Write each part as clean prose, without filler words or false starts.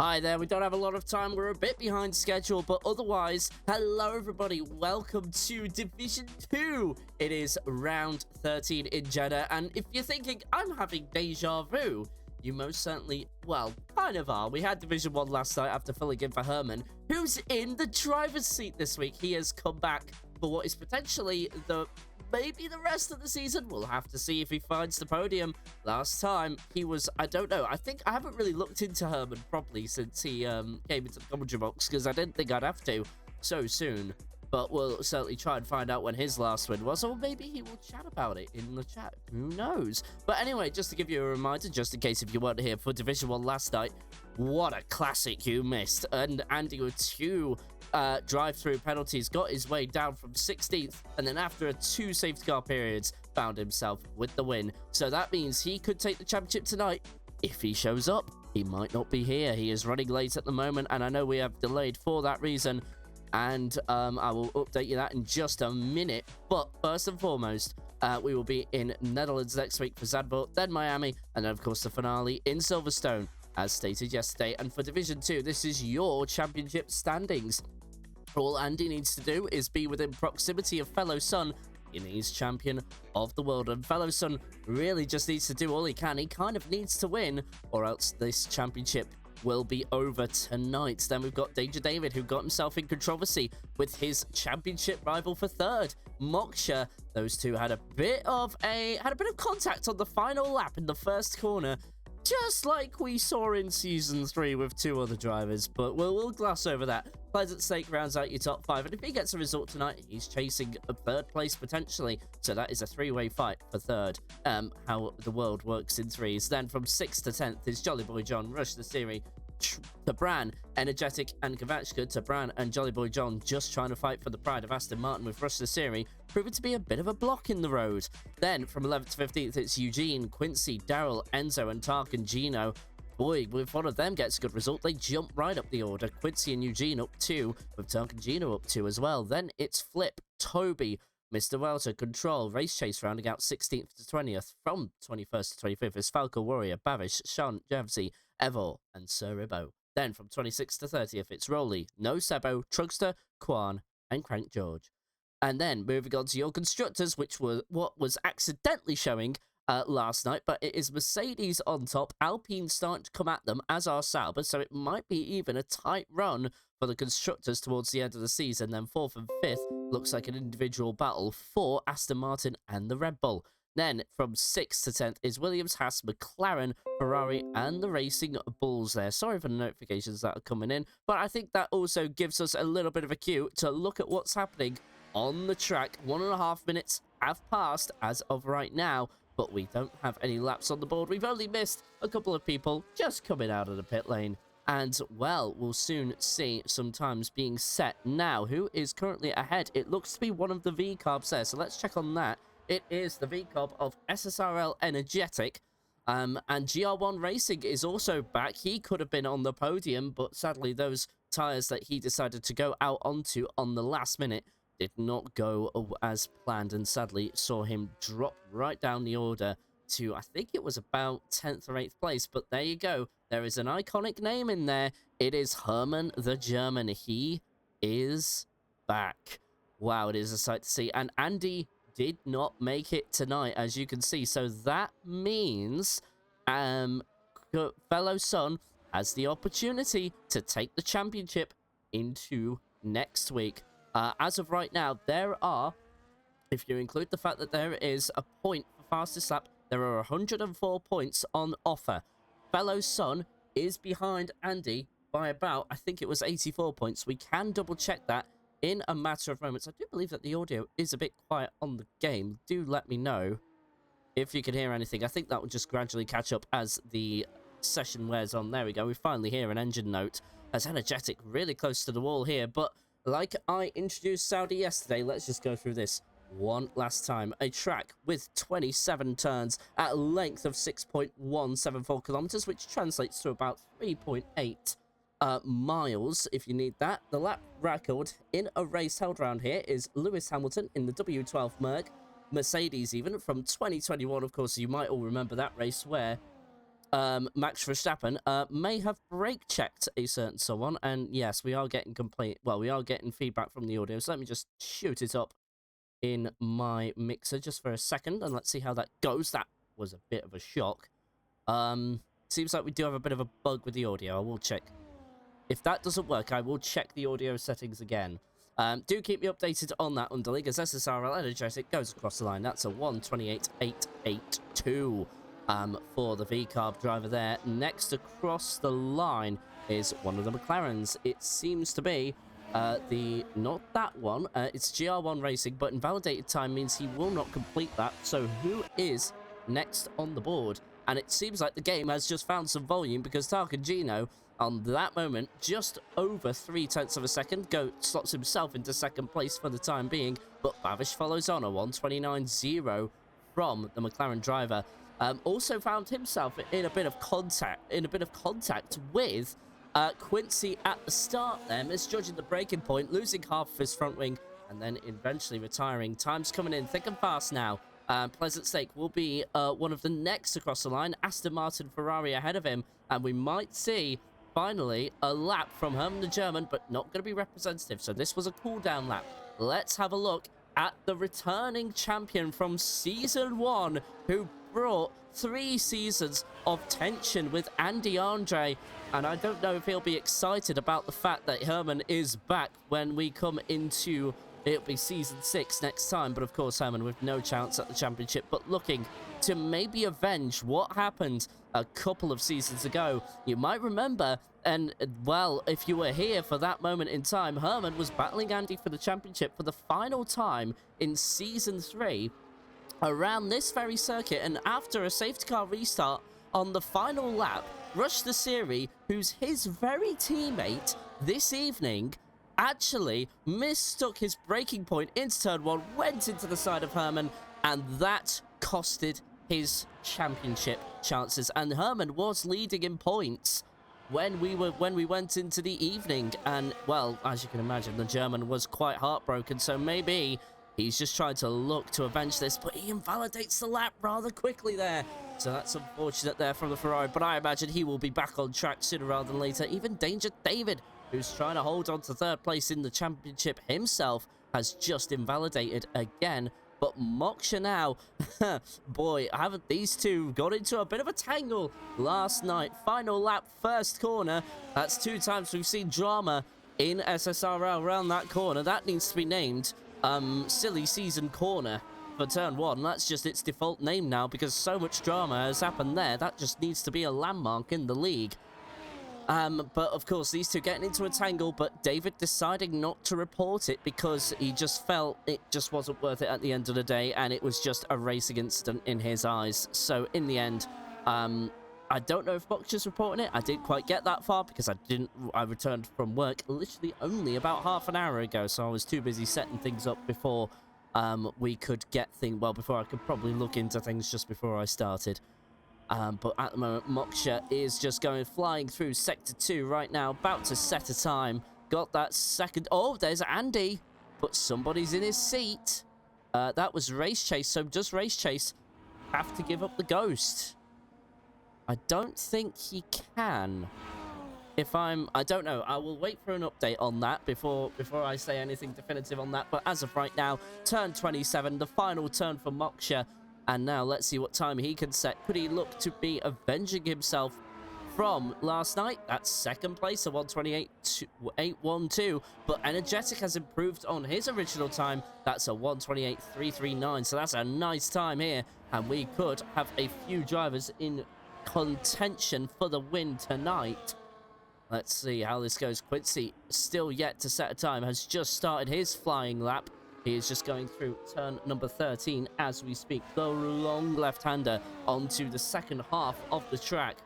Hi there, we don't have a lot of time, we're a bit behind schedule, but otherwise, hello everybody, welcome to Division 2. It is round 13 in Jeddah, and if you're thinking, I'm having deja vu, you most certainly, well, kind of are. We had Division 1 last night after filling in for Herman, who's in the driver's seat this week. He has come back for what is potentially maybe the rest of the season. We'll have to see if he finds the podium. Last time, he was, I don't know, I think I haven't really looked into Herman properly since he came into the commentary box, because I didn't think I'd have to so soon. But we'll certainly try and find out when his last win was, or maybe he will chat about it in the chat. Who knows? But anyway, just to give you a reminder, just in case if you weren't here for Division 1 last night, what a classic you missed. And Andy with two drive-through penalties got his way down from 16th, and then after 2 safety car periods, found himself with the win. So that means he could take the championship tonight if he shows up. He might not be here. He is running late at the moment, and I know we have delayed for that reason. And I will update you that in just a minute. But first and foremost, we will be in Netherlands next week for Zandvoort, then Miami, and then, of course, the finale in Silverstone, as stated yesterday. And for Division 2, this is your championship standings. All Andy needs to do is be within proximity of Fellow Sun. He's champion of the world, and Fellow Sun really just needs to do all he can. He kind of needs to win, or else this championship will be over tonight. Then we've got Danger David, who got himself in controversy with his championship rival for third, Moksha. Those two had a bit of contact on the final lap in the first corner, just like we saw in Season 3 with 2 other drivers, but we'll gloss over that. Pleasant Stake rounds out your top 5, and if he gets a result tonight, he's chasing a third place potentially, so that is a 3-way fight for third. How the world works in threes. Then from 6th to 10th is Jolly Boy John, Rush the Series, Tabran, Energetic, and Kavachka. Tabran and Jolly Boy John just trying to fight for the pride of Aston Martin, with Rush the Series proving to be a bit of a block in the road. Then from 11th to 15th, it's Eugene, Quincy, Daryl, Enzo, and Tark and Gino. Boy, if one of them gets a good result, they jump right up the order. Quincy and Eugene up 2, with Tark and Gino up 2 as well. Then it's Flip, Toby, Mr. Welter, Control, Race Chase rounding out 16th to 20th. From 21st to 25th is Falco Warrior, Bavish, Sean, Javsy, Evor, and Sir Ribbo. Then from 26th to 30th, it's Rolly, No Sebo, Trugster, Quan, and Crank George. And then moving on to your constructors, which were what was accidentally showing last night, but it is Mercedes on top. Alpine starting to come at them, as are Sauber, so it might be even a tight run for the constructors towards the end of the season. Then 4th and 5th looks like an individual battle for Aston Martin and the Red Bull. Then from 6th to 10th is Williams, Haas, McLaren, Ferrari, and the Racing Bulls there. Sorry for the notifications that are coming in, but I think that also gives us a little bit of a cue to look at what's happening on the track. 1.5 minutes have passed as of right now, but we don't have any laps on the board. We've only missed a couple of people just coming out of the pit lane. And, well, we'll soon see some times being set. Now, who is currently ahead? It looks to be one of the V-Carbs there, so let's check on that. It is the V-Carb of SSRL Energetic. And GR1 Racing is also back. He could have been on the podium, but sadly those tyres that he decided to go out onto on the last minute did not go as planned, and sadly saw him drop right down the order to, I think it was about 10th or 8th place. But there you go. There is an iconic name in there. It is Hermann the German. He is back. Wow, it is a sight to see. And Andy did not make it tonight, as you can see. So that means fellow son has the opportunity to take the championship into next week. As of right now, there are, if you include the fact that there is a point for fastest lap, there are 104 points on offer. Fellow son is behind Andy by about, I think it was 84 points. We can double check that in a matter of moments. I do believe that the audio is a bit quiet on the game. Do let me know if you can hear anything. I think that will just gradually catch up as the session wears on. There we go. We finally hear an engine note as Energetic really close to the wall here. But like I introduced Saudi yesterday, let's just go through this one last time. A track with 27 turns at a length of 6.174 kilometers, which translates to about 3.8 miles, if you need that. The lap record in a race held around here is Lewis Hamilton in the W12 Mercedes, even from 2021. Of course, you might all remember that race where Max Verstappen may have brake checked a certain someone. And yes, we are getting we are getting feedback from the audio, so let me just shoot it up in my mixer just for a second, and let's see how that goes. That was a bit of a shock. Seems like we do have a bit of a bug with the audio. I will check. If that doesn't work, I will check the audio settings again. Do keep me updated on that underling, as SSRL Energetic goes across the line. That's a 1:28.882 for the V-Carb driver there. Next across the line is one of the McLarens. It seems to be not that one. It's GR1 Racing, but invalidated time means he will not complete that. So who is next on the board? And it seems like the game has just found some volume, because Tarkangino, on that moment, just over 0.3 of a second, slots himself into second place for the time being. But Bavish follows on a 1:29.0 from the McLaren driver. Also found himself in a bit of contact with Quincy at the start there, misjudging the braking point, losing half of his front wing, and then eventually retiring. Time's coming in thick and fast now. Pleasant Stake will be one of the next across the line. Aston Martin, Ferrari ahead of him, and we might see finally a lap from Hermann the German, but not going to be representative. So this was a cool-down lap. Let's have a look at the returning champion from Season 1, who brought 3 seasons of tension with Andy Andre. And I don't know if he'll be excited about the fact that Hermann is back when we come into, it'll be Season 6 next time. But of course, Hermann with no chance at the championship, but looking to maybe avenge what happened a couple of seasons ago. You might remember, and well, if you were here for that moment in time, Hermann was battling Andy for the championship for the final time in Season 3 around this very circuit, and after a safety car restart on the final lap, Rush the Siri, who's his very teammate this evening, actually mistook his braking point into turn 1, went into the side of Hermann, and that costed his championship chances. And Hermann was leading in points when we went into the evening, and well, as you can imagine, the German was quite heartbroken. So maybe he's just trying to look to avenge this, but he invalidates the lap rather quickly there. So that's unfortunate there from the Ferrari, but I imagine he will be back on track sooner rather than later. Even Danger David, who's trying to hold on to third place in the championship himself, has just invalidated again. But Moksha now, boy, haven't these two got into a bit of a tangle last night. Final lap, first corner. That's 2 times we've seen drama in SSRL around that corner. That needs to be named Silly Season Corner for turn 1. That's just its default name now because so much drama has happened there. That just needs to be a landmark in the league. But of course, these two getting into a tangle, but David deciding not to report it because he just felt it just wasn't worth it at the end of the day, and it was just a racing incident in his eyes. So in the end, I don't know if Moksha's reporting it. I didn't quite get that far because I returned from work literally only about half an hour ago, so I was too busy setting things up before we could get before I could probably look into things just before I started. But at the moment, Moksha is just flying through Sector 2 right now, about to set a time. Got that second... Oh, there's Andy, but somebody's in his seat. That was Race Chase, so does Race Chase have to give up the ghost? I don't think he can. I don't know. I will wait for an update on that before I say anything definitive on that. But as of right now, turn 27, the final turn for Moksha. And now let's see what time he can set. Could he look to be avenging himself from last night? That's second place, a 128.812. But Energetic has improved on his original time. That's a 128.339. So that's a nice time here. And we could have a few drivers in contention for the win tonight. Let's see how this goes. Quincy, still yet to set a time, has just started his flying lap. He is just going through turn number 13 as we speak. The long left-hander onto the second half of the track.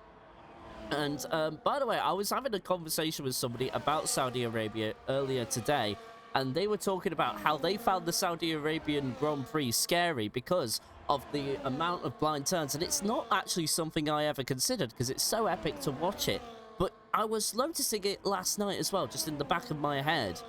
And by the way, I was having a conversation with somebody about Saudi Arabia earlier today, and they were talking about how they found the Saudi Arabian Grand Prix scary because of the amount of blind turns. And it's not actually something I ever considered because it's so epic to watch it. But I was noticing it last night as well, just in the back of my head.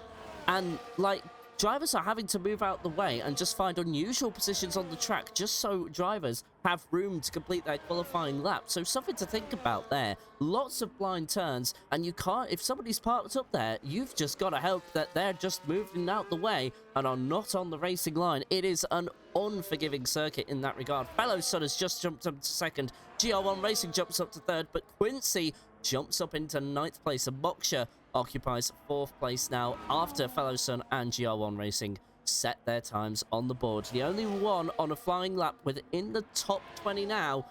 And, like, drivers are having to move out the way and just find unusual positions on the track just so drivers have room to complete their qualifying lap. So something to think about there. Lots of blind turns, and you can't, if somebody's parked up there, you've just got to hope that they're just moving out the way and are not on the racing line. It is an unforgiving circuit in that regard. Fellow Son has just jumped up to second. GR1 Racing jumps up to third, but Quincy jumps up into 9th place, and Moksha occupies 4th place now after Fellow Son and GR1 Racing set their times on the board. The only one on a flying lap within the top 20 now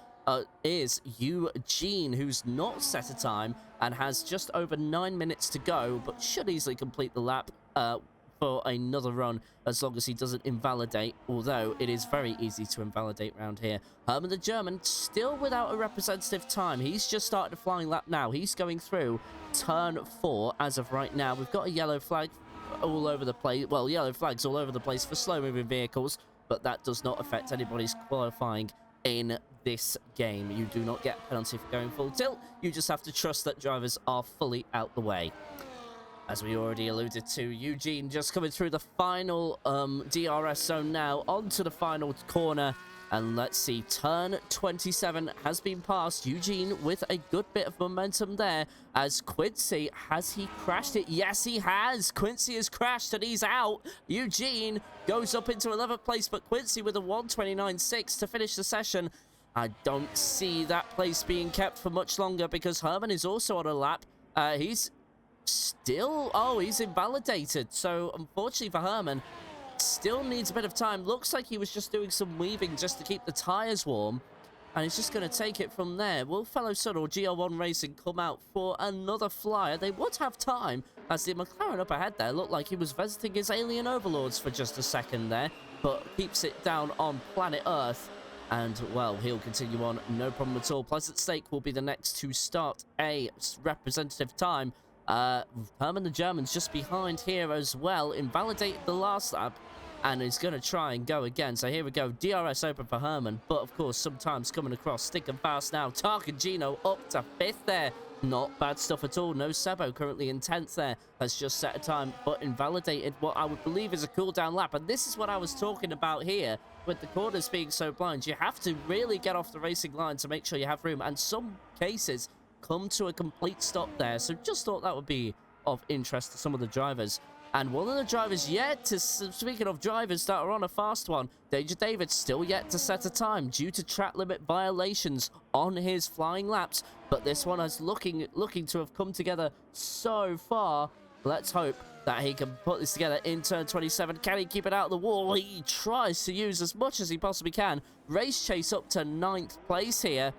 is Eugene, who's not set a time and has just over 9 minutes to go, but should easily complete the lap for another run as long as he doesn't invalidate, although it is very easy to invalidate around here. Herman the German still without a representative time. He's just started a flying lap now. He's going through turn 4 as of right now. We've got a yellow flag all over the place. Well, yellow flags all over the place for slow-moving vehicles, but that does not affect anybody's qualifying in this game. You do not get a penalty for going full tilt. You just have to trust that drivers are fully out the way. As we already alluded to, Eugene just coming through the final DRS zone now, onto the final corner. And let's see, turn 27 has been passed. Eugene with a good bit of momentum there as Quincy, has he crashed it? Yes, he has. Quincy has crashed and he's out. Eugene goes up into 11th place, but Quincy with a 129.6 to finish the session. I don't see that place being kept for much longer because Herman is also on a lap. He's still... Oh, he's invalidated. So, unfortunately for Herman, still needs a bit of time. Looks like he was just doing some weaving just to keep the tyres warm. And he's just going to take it from there. Will Fellow Son or GR1 Racing come out for another flyer? They would have time, as the McLaren up ahead there looked like he was visiting his alien overlords for just a second there, but keeps it down on planet Earth. And, well, he'll continue on, no problem at all. Pleasant Stake will be the next to start a representative time. Herman the German's just behind here as well, invalidated the last lap, and is going to try and go again. So here we go, DRS open for Herman, but of course sometimes coming across stinking fast now. Tark and Gino up to 5th there. Not bad stuff at all. No Sebo currently in 10th there, has just set a time, but invalidated what I would believe is a cooldown lap. And this is what I was talking about here, with the corners being so blind. You have to really get off the racing line to make sure you have room, and some cases come to a complete stop there. So just thought that would be of interest to some of the drivers. And one of the drivers yet to, speaking of drivers that are on a fast one, Danger David still yet to set a time due to track limit violations on his flying laps. But this one is looking to have come together so far. Let's hope that he can put this together in turn 27. Can he keep it out of the wall? He tries to use as much as he possibly can. Race chase up to 9th place here.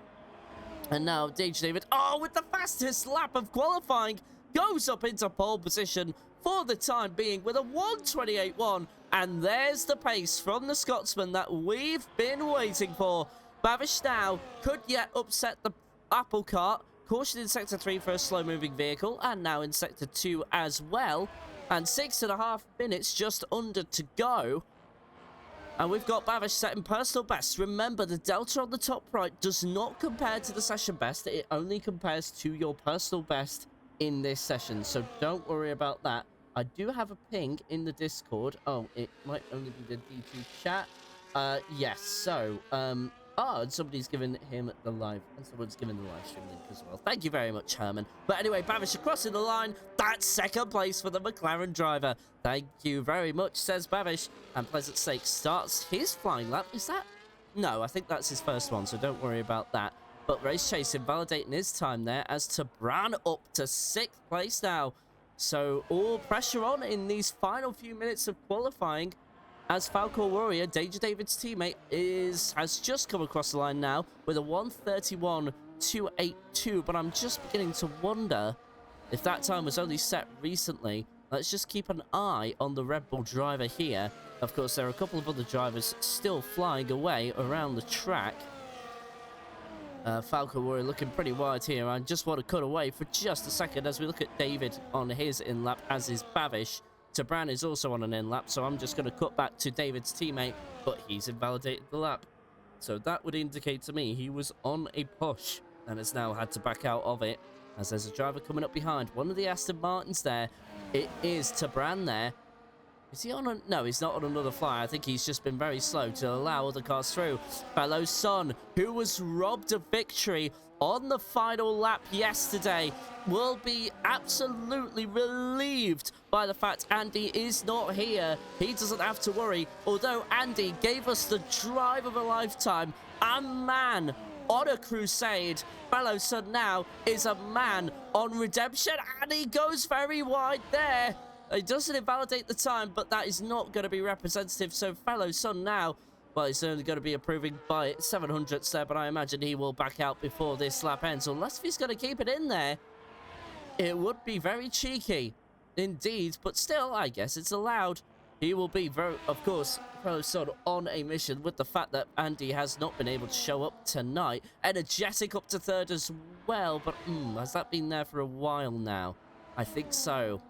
And now Danger David, with the fastest lap of qualifying, goes up into pole position for the time being with a 1:28.1. And there's the pace from the Scotsman that we've been waiting for. Bavish now could yet upset the apple cart. Caution in Sector 3 for a slow-moving vehicle, and now in Sector 2 as well. And 6.5 minutes just under to go. And we've got Bavish setting personal best. Remember, the delta on the top right does not compare to the session best. It only compares to your personal best in this session, so don't worry about that. I do have a ping in the Discord. Oh, it might only be the D2 chat. Yes, so, and somebody's given him the live, and someone's given the live stream link as well. Thank you very much, Herman. But anyway, Bavish crossing the line. That's second place for the McLaren driver. Thank you very much, says Bavish. And Pleasant Stake starts his flying lap. Is that? No, I think that's his first one, so don't worry about that. But Race Chase invalidating his time there as Tabran up to 6th place now. So all pressure on in these final few minutes of qualifying as Falcor Warrior, Danger David's teammate, has just come across the line now with a 1:31.282. But I'm just beginning to wonder if that time was only set recently. Let's just keep an eye on the Red Bull driver here. Of course, there are a couple of other drivers still flying away around the track. Falcor Warrior looking pretty wide here. I just want to cut away for just a second as we look at David on his in-lap, as is Bavish. Tabran is also on an in-lap, so I'm just going to cut back to David's teammate, but he's invalidated the lap. So that would indicate to me he was on a push and has now had to back out of it, as there's a driver coming up behind. One of the Aston Martins there. It is Tabran there. Is he on a... No, he's not on another flyer. I think he's just been very slow to allow other cars through. Fellow Son, who was robbed of victory on the final lap yesterday, will be absolutely relieved by the fact Andy is not here. He doesn't have to worry. Although Andy gave us the drive of a lifetime. A man on a crusade. Fellow Son now is a man on redemption, and he goes very wide there. It doesn't invalidate the time, but that is not going to be representative. So Fellow Son now, well, he's only going to be approving by 700ths there, but I imagine he will back out before this lap ends. Unless he's going to keep it in there, it would be very cheeky indeed, but still, I guess it's allowed. He will be, very, of course, Fellow Son on a mission with the fact that Andy has not been able to show up tonight. Energetic up to 3rd as well, but has that been there for a while now? I think so.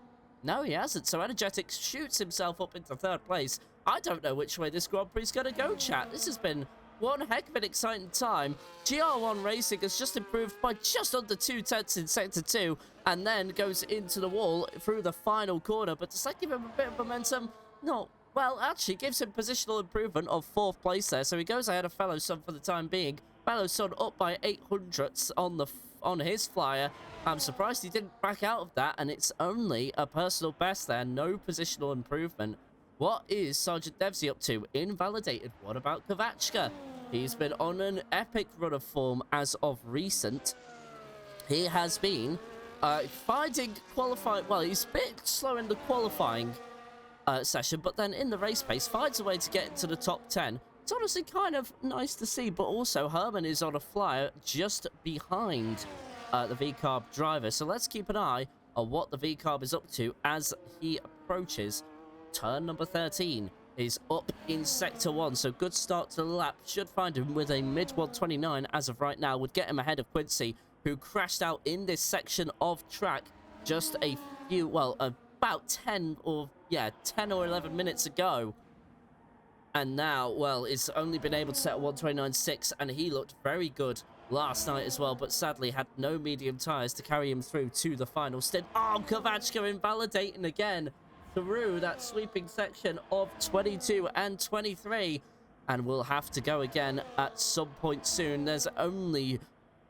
No, he hasn't. So Energetic shoots himself up into 3rd place. I don't know which way this Grand Prix is going to go, chat. This has been one heck of an exciting time. GR1 Racing has just improved by just under 2/10 in Sector 2 and then goes into the wall through the final corner. But does that give him a bit of momentum? No. Well, actually, gives him positional improvement of 4th place there. So he goes ahead of Fellow Son for the time being. Fellow Son up by 800ths on his flyer. I'm surprised he didn't back out of that, and it's only a personal best there. No positional improvement. What is Sergeant Devsy up to? Invalidated. What about Kovachka? He's been on an epic run of form as of recent. He has been finding qualifying... Well, he's a bit slow in the qualifying session, but then in the race pace, finds a way to get into the top 10. It's honestly kind of nice to see, but also Herman is on a flyer just behind the VCarb driver. So let's keep an eye on what the VCarb is up to as he approaches turn number 13. Is up in Sector 1, so good start to the lap. Should find him with a mid-129 as of right now. Would get him ahead of Quincy, who crashed out in this section of track just a few, well, about 10 or 11 minutes ago. And now, well, it's only been able to set a 129.6, and he looked very good last night as well, but sadly had no medium tyres to carry him through to the final stint. Oh, Kovachka invalidating again through that sweeping section of 22 and 23, and we'll have to go again at some point soon. There's only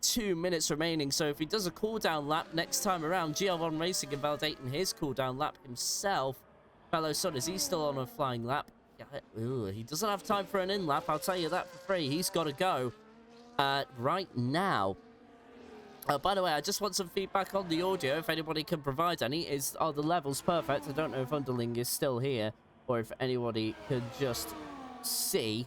2 minutes remaining, so if he does a cooldown lap next time around, GR1 Racing invalidating his cooldown lap himself, Fellow Son, is he still on a flying lap? Yeah, ooh, he doesn't have time for an in lap, I'll tell you that for free. He's got to go right now. By the way, I just want some feedback on the audio, if anybody can provide any. Are the levels perfect? I don't know if Underling is still here, or if anybody could just see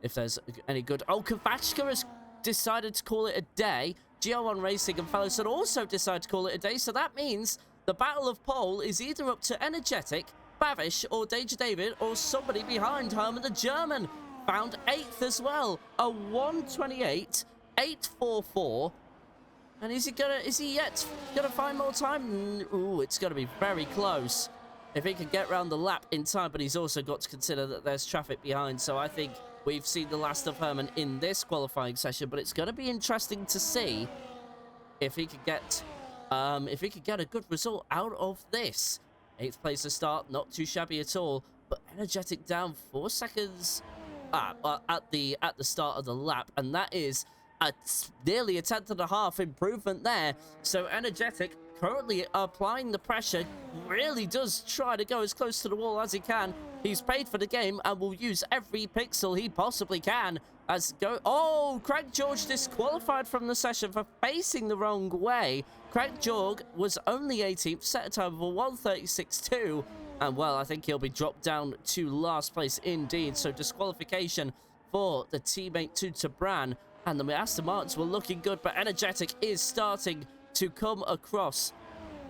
if there's any good... Oh, Kavachka has decided to call it a day. GR1 Racing and Fellow Son also decided to call it a day, so that means the Battle of Pole is either up to Energetic, Bavish, or Danger David, or somebody behind Herman the German. Found 8th as well. A 1:28, 8:44. And is he yet gonna find more time? Ooh, it's gonna be very close if he can get round the lap in time, but he's also got to consider that there's traffic behind, so I think we've seen the last of Herman in this qualifying session, but it's gonna be interesting to see if he could get a good result out of this. 8th place to start, not too shabby at all, but Energetic down 4 seconds at the start of the lap, and that is nearly a 10.5 improvement there. So Energetic, currently applying the pressure, really does try to go as close to the wall as he can. He's paid for the game and will use every pixel he possibly can. Oh, Craig George disqualified from the session for facing the wrong way. Craig George was only 18th, set a time of a 1:36.2. And, well, I think he'll be dropped down to last place indeed. So disqualification for the teammate to Tabran. And the Aston Martins were looking good, but Energetic is starting to come across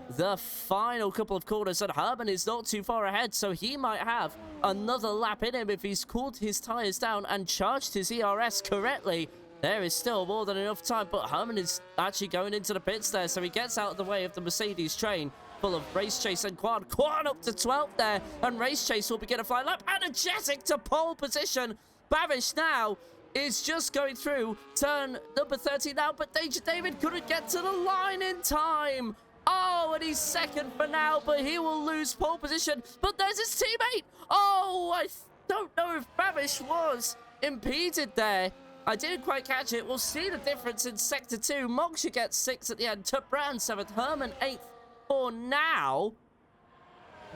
the final couple of corners, and Herman is not too far ahead, so he might have another lap in him if he's cooled his tyres down and charged his ERS correctly. There is still more than enough time, but Herman is actually going into the pits there, so he gets out of the way of the Mercedes train full of Race Chase and Quan. Quan up to 12th there, and Race Chase will begin a fly lap. Energetic to pole position. Bavish now is just going through turn number 13 now, but Danger David couldn't get to the line in time. Oh, and he's second for now, but he will lose pole position. But there's his teammate. Oh, I don't know if Bavish was impeded there. I didn't quite catch it. We'll see the difference in Sector 2. Moksha gets 6th at the end. Tabran 7th. Herman 8th for now.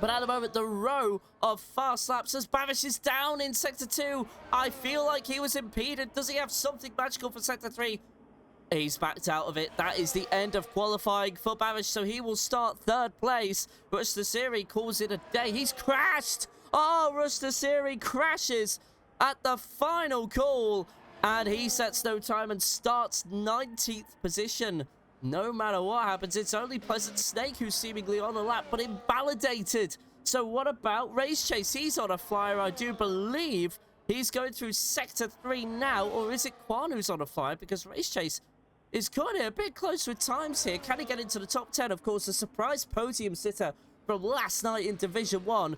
But at the moment, the row of fast laps as Bavish is down in Sector 2. I feel like he was impeded. Does he have something magical for Sector 3? He's backed out of it. That is the end of qualifying for Bavish, so he will start 3rd place. Rush Nasiri calls it a day. He's crashed. Oh, Rush Nasiri crashes at the final call, and he sets no time and starts 19th position. No matter what happens, it's only Pleasant Snake who's seemingly on the lap, but invalidated. So what about Race Chase? He's on a flyer, I do believe. He's going through Sector 3 now, or is it Quan who's on a flyer? Because Race Chase is kind of a bit close with times here. Can he get into the top 10? Of course, a surprise podium sitter from last night in Division 1.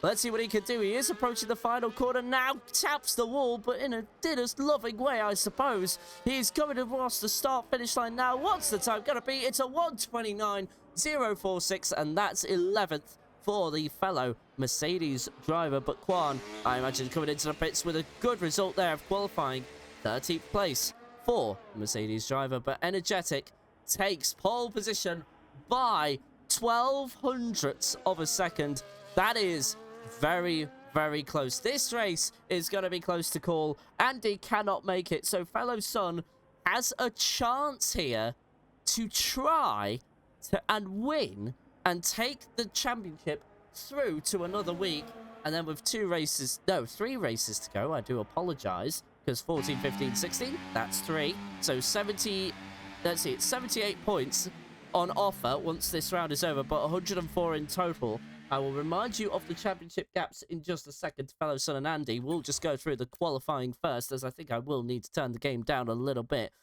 Let's see what he can do. He is approaching the final corner now. Taps the wall, but in a Dinner's loving way, I suppose. He's coming across the start-finish line now. What's the time going to be? It's a 1:29.046, and that's 11th for the fellow Mercedes driver. But Quan, I imagine, coming into the pits with a good result there of qualifying 13th place for Mercedes driver. But Energetic takes pole position by 12 hundredths of a second. That is very, very close. This race is going to be close to call. Andy cannot make it, so fellow Son has a chance here to try and win and take the championship through to another week. And then with 3 races to go, I do apologize, because 14, 15, 16, that's 3. So 70, let's see, it's 78 points on offer once this round is over, but 104 in total. I will remind you of the championship gaps in just a second, fellow Son and Andy. We'll just go through the qualifying first, as I think I will need to turn the game down a little bit.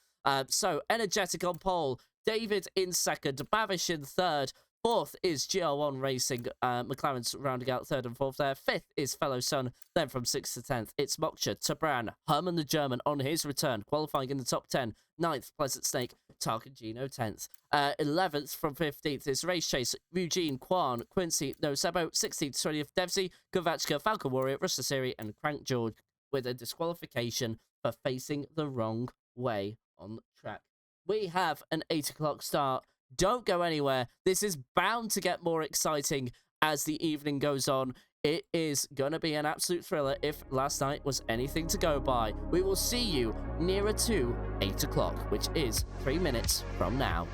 So, Energetic on pole, David in second, Bavish in third, 4th is GR1 Racing, McLaren's rounding out 3rd and 4th there. 5th is fellow Son, then from 6th to 10th, it's Moksha, Tabran, Herman the German on his return, qualifying in the top 10. 9th, Pleasant Snake, Tarkangino 10th. 11th from 15th is Race Chase, Eugene, Quan, Quincy, Sebo. 16th, 20th, Devsy, Kovachka, Falcon Warrior, Rush Siri, and Crank George with a disqualification for facing the wrong way on track. We have an 8 o'clock start. Don't go anywhere. This is bound to get more exciting as the evening goes on. It is going to be an absolute thriller if last night was anything to go by. We will see you nearer to 8 o'clock, which is 3 minutes from now.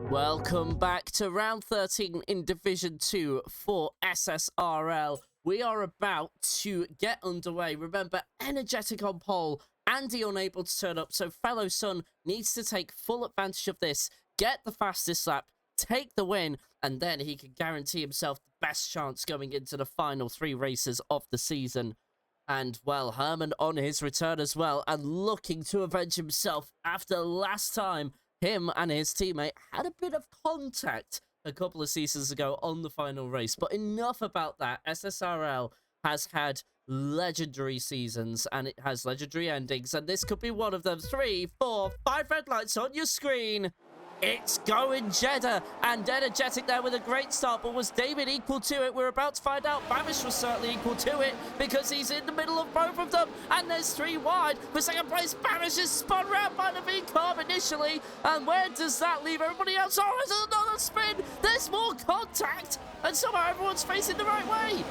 Welcome back to round 13 in Division 2 for SSRL. We are about to get underway. Remember, Energetic on pole, Andy unable to turn up, so Fellow Sun needs to take full advantage of this, get the fastest lap, take the win, and then he can guarantee himself the best chance going into the final 3 races of the season. And, well, Herman on his return as well, and looking to avenge himself after last time him and his teammate had a bit of contact a couple of seasons ago on the final race. But enough about that. SSRL has had legendary seasons, and it has legendary endings, and this could be one of them. 3, 4, 5 red lights on your screen. It's going Jeddah, and Energetic there with a great start, but was David equal to it? We're about to find out. Bamish was certainly equal to it because he's in the middle of both of them, and there's 3 wide. For second place, Bamish is spun round by the V-Carb initially, and where does that leave everybody else? Oh, there's another spin. There's more contact, and somehow everyone's facing the right way.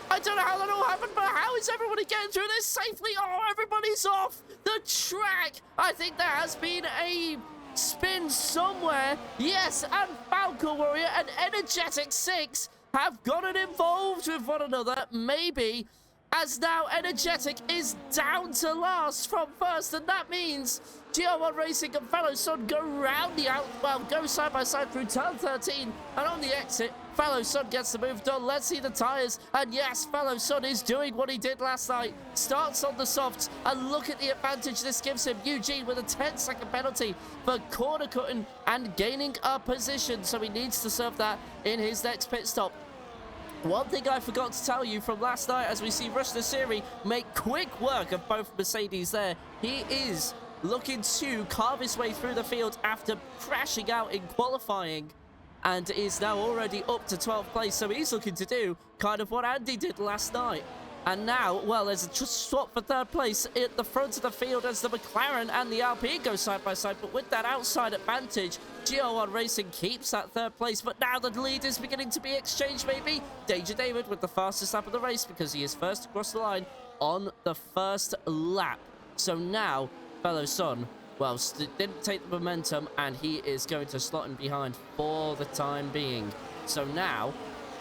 I don't know how that all happened, but how is everybody getting through this safely? Oh, everybody's off the track. I think there has been a spin somewhere. Yes, and Falcon Warrior and Energetic 6 have gotten involved with one another, maybe, as now Energetic is down to last from first, and that means GR1 Racing and Fellow Sun go round the go side by side through turn 13, and on the exit, Fellow Sun gets the move done. Let's see the tyres, and yes, Fellow Sun is doing what he did last night. Starts on the softs, and look at the advantage this gives him. Eugene with a 10-second penalty for corner cutting and gaining a position, so he needs to serve that in his next pit stop. One thing I forgot to tell you from last night, as we see Rush Nasiri make quick work of both Mercedes there. He is looking to carve his way through the field after crashing out in qualifying, and is now already up to 12th place, so he's looking to do kind of what Andy did last night. And now, well, there's a just swap for 3rd place at the front of the field as the McLaren and the Alpine go side by side, but with that outside advantage, GR1 Racing keeps that 3rd place, but now the lead is beginning to be exchanged, maybe. Danger David with the fastest lap of the race because he is first across the line on the first lap. So now, Fellow Sun, well, didn't take the momentum, and he is going to slot in behind for the time being. So now,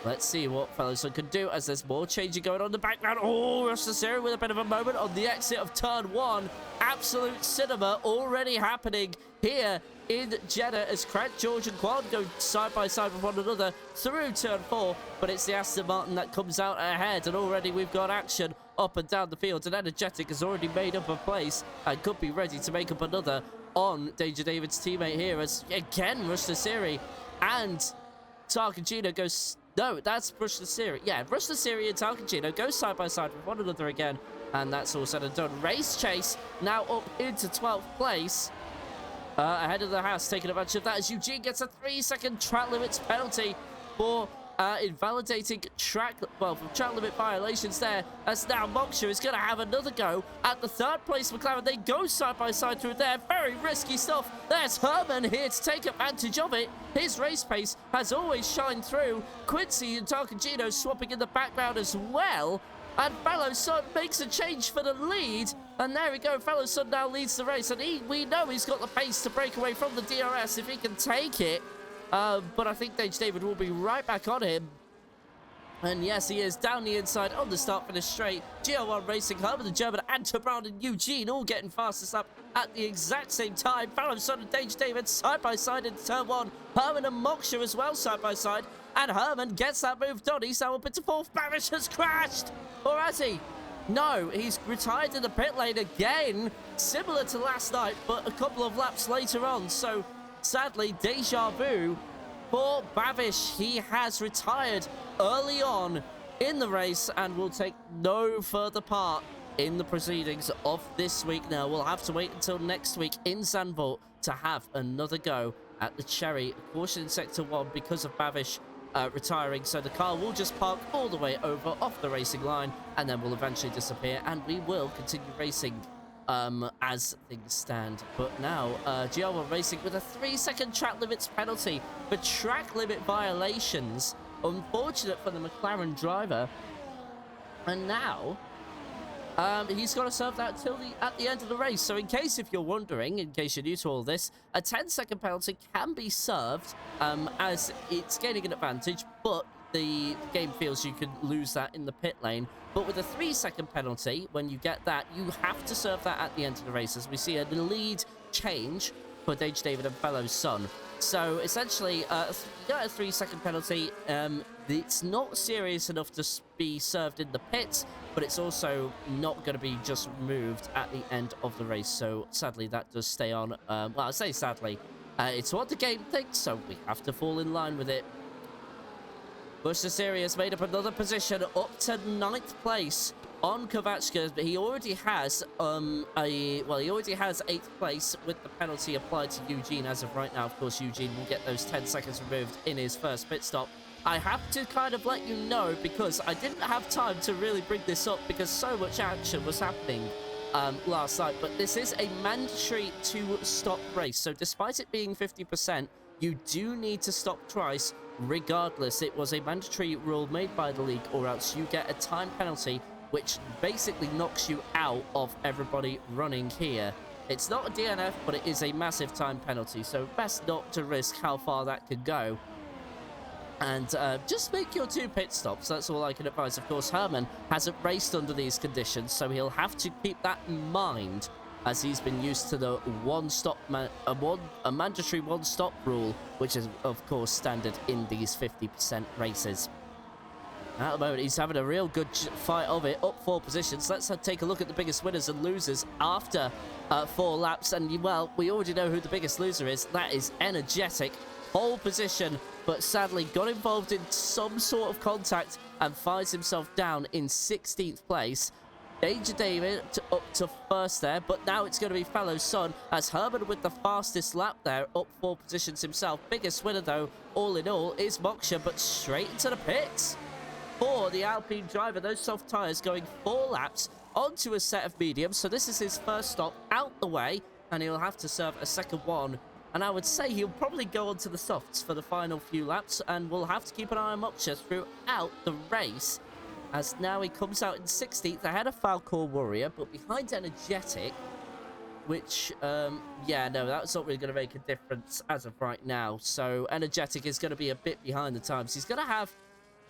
Let's see what Fellowson can do as there's more changing going on in the background. Oh, Rush the Series with a bit of a moment on the exit of turn 1. Absolute cinema already happening here in Jeddah as Craig, George, and Quan go side by side with one another through turn 4. But it's the Aston Martin that comes out ahead, and already we've got action up and down the field. And Energetic has already made up a place and could be ready to make up another on Danger David's teammate here as, again, Rush the Series and Tarkagino goes... No, that's Rush the Series. Yeah, Rush the Series and Tarkagino go side by side with one another again. And that's all said and done. Race Chase now up into 12th place. Ahead of the house, taking advantage of that as Eugene gets a 3-second track limits penalty for invalidating track limit violations there. As now Moksha is going to have another go at the 3rd place McLaren. They go side by side through there. Very risky stuff. There's Herman here to take advantage of it. His race pace has always shined through. Quincy and Tarkagino swapping in the background as well. And Fellowson makes a change for the lead. And there we go. Fellowson now leads the race. And we know he's got the pace to break away from the DRS if he can take it. But I think David will be right back on him. And yes, he is down the inside on the start finish straight. GR1 Racing, Herman the German, Anton Brown and Eugene all getting fastest up at the exact same time. Fallonson and David side by side in turn 1. Herman and Moksha as well side by side. And Herman gets that move done. He's now up into 4th. Babish has crashed. Or has he? No, he's retired in the pit lane again. Similar to last night, but a couple of laps later on. So sadly, deja vu for Babish. He has retired early on in the race and will take no further part in the proceedings of this week. Now we'll have to wait until next week in Zandvoort to have another go at the Cherry. Caution in sector 1 because of Babish retiring, so the car will just park all the way over off the racing line and then will eventually disappear, and we will continue racing as things stand. But now GR1 Racing with a 3-second track limits penalty for track limit violations. Unfortunate for the McLaren driver. And now he's got to serve that till at the end of the race. So in case if you're wondering, in case you're new to all this, a 10-second penalty can be served as it's gaining an advantage, but the game feels you can lose that in the pit lane. But with a 3-second penalty, when you get that, you have to serve that at the end of the race, as we see a lead change for David and Fellowson. So essentially, you get a 3-second penalty. It's not serious enough to be served in the pits, but it's also not going to be just removed at the end of the race. So sadly, that does stay on. Well, I say sadly, it's what the game thinks, so we have to fall in line with it. Bush the Series made up another position up to 9th place on Kovachka, but he already has he already has 8th place with the penalty applied to Eugene as of right now. Of course, Eugene will get those 10 seconds removed in his first pit stop. I have to kind of let you know because I didn't have time to really bring this up because so much action was happening last night. But this is a mandatory 2-stop race, so despite it being 50%, you do need to stop twice. Regardless, it was a mandatory rule made by the league, or else you get a time penalty, which basically knocks you out of everybody running here. It's not a DNF, but it is a massive time penalty, so best not to risk how far that could go. And just make your 2 pit stops. That's all I can advise. Of course, Herman hasn't raced under these conditions, so he'll have to keep that in mind, as he's been used to the a mandatory 1-stop rule, which is, of course, standard in these 50% races. At the moment, he's having a real good fight of it, up 4 positions. Let's take a look at the biggest winners and losers after 4 laps. And, well, we already know who the biggest loser is. That is Energetic. Pole position, but sadly got involved in some sort of contact and finds himself down in 16th place. Danger David up to 1st there, but now it's going to be Fellowson as Herman with the fastest lap there, up 4 positions himself. Biggest winner, though, all in all, is Moksha, but straight into the pits for the Alpine driver. Those soft tyres going 4 laps onto a set of mediums, so this is his first stop out the way, and he'll have to serve a second one. And I would say he'll probably go onto the softs for the final few laps, and we'll have to keep an eye on Moksha throughout the race, as now he comes out in 16th ahead of Falcor Warrior, but behind Energetic, which, yeah, no, that's not really going to make a difference as of right now. So Energetic is going to be a bit behind the times. He's going to have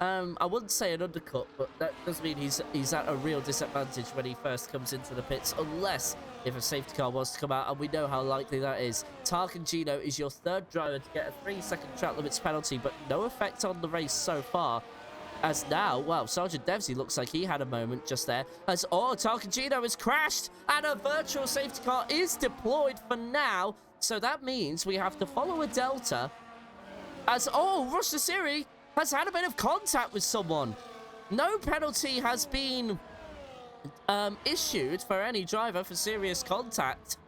I wouldn't say an undercut, but that does mean he's at a real disadvantage when he first comes into the pits, unless if a safety car was to come out, and we know how likely that is. Tark and Gino is your third driver to get a 3-second track limits penalty, but no effect on the race so far. As now, well, Sergeant Devsey looks like he had a moment just there. As, Tark and Gino has crashed, and a virtual safety car is deployed for now. So that means we have to follow a Delta. As, Rush the Siri has had a bit of contact with someone. No penalty has been issued for any driver for serious contact.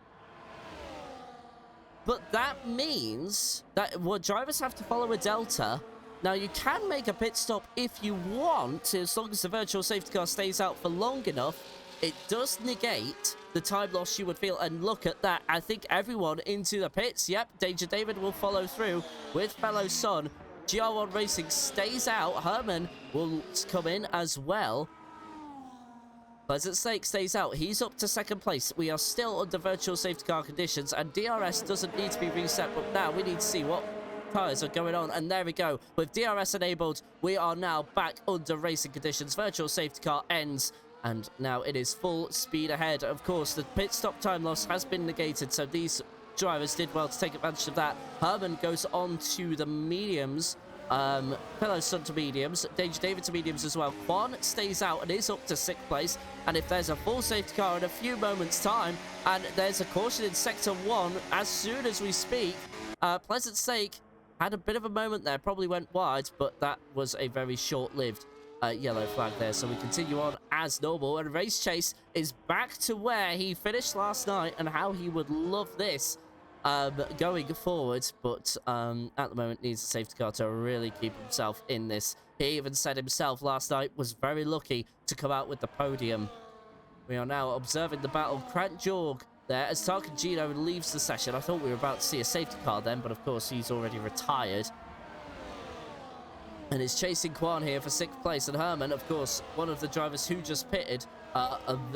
But that means that drivers have to follow a Delta. Now, you can make a pit stop if you want, as long as the virtual safety car stays out for long enough. It does negate the time loss you would feel. And look at that. I think everyone into the pits. Yep, Danger David will follow through with fellow son. GR1 Racing stays out. Herman will come in as well. Pleasant Snake stays out. He's up to second place. We are still under virtual safety car conditions, and DRS doesn't need to be reset, but now we need to see what tires are going on. And there we go. With DRS enabled, we are now back under racing conditions. Virtual safety car ends, and now it is full speed ahead. Of course, the pit stop time loss has been negated, so these drivers did well to take advantage of that. Herman goes on to the mediums. Fellow son to mediums. Danger David to mediums as well. Quan stays out and is up to 6th place. And if there's a full safety car in a few moments' time, and there's a caution in Sector 1 as soon as we speak, Pleasant Snake had a bit of a moment there. Probably went wide, but that was a very short-lived yellow flag there. So we continue on as normal. And Race Chase is back to where he finished last night, and how he would love this going forward, but at the moment needs a safety car to really keep himself in this. He even said himself last night was very lucky to come out with the podium. We are now observing the battle. Krant Jorg there as Tark and Gino leaves the session. I thought we were about to see a safety car then, but of course he's already retired. And is chasing Quan here for 6th place. And Herman, of course, one of the drivers who just pitted,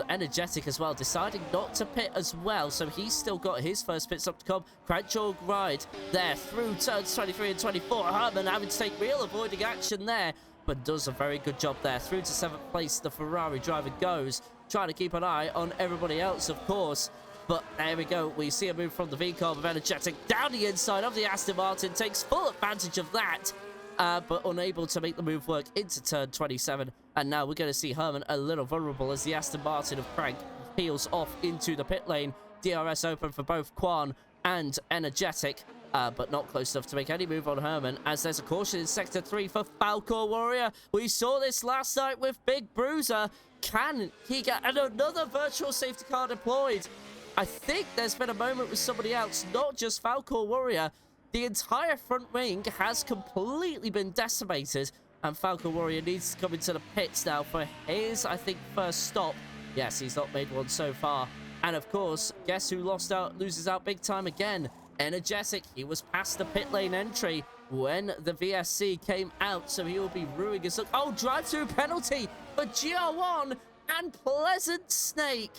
energetic as well, deciding not to pit as well. So he's still got his first pit stop to come. Cranchorg ride there through turns 23 and 24. Herman having to take real avoiding action there, but does a very good job there. Through to 7th place, the Ferrari driver goes, trying to keep an eye on everybody else, of course. But there we go. We see a move from the V-Car of energetic down the inside of the Aston Martin. Takes full advantage of that. But unable to make the move work into turn 27. And now we're going to see Herman a little vulnerable as the Aston Martin of Crank peels off into the pit lane. DRS open for both Quan and Energetic, but not close enough to make any move on Herman, as there's a caution in Sector 3 for Falcor Warrior. We saw this last night with Big Bruiser. Can he get another virtual safety car deployed? I think there's been a moment with somebody else, not just Falcor Warrior. The entire front wing has completely been decimated, and Falcon Warrior needs to come into the pits now for his, I think, first stop. Yes, he's not made one so far. And of course, guess who loses out big time again? Energetic. He was past the pit lane entry when the VSC came out, so he will be ruining his look. Oh, drive-through penalty for GR1 and Pleasant Snake.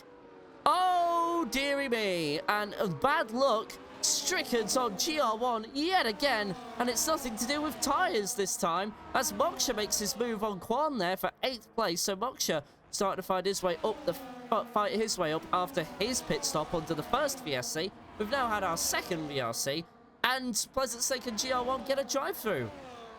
Oh, dearie me. And bad luck. Strickens on GR1 yet again, and it's nothing to do with tyres this time, as Moksha makes his move on Quan there for 8th place. So Moksha starting to find his way up after his pit stop onto the first VSC. We've now had our second VRC, and Pleasant Snake and GR1 get a drive-through,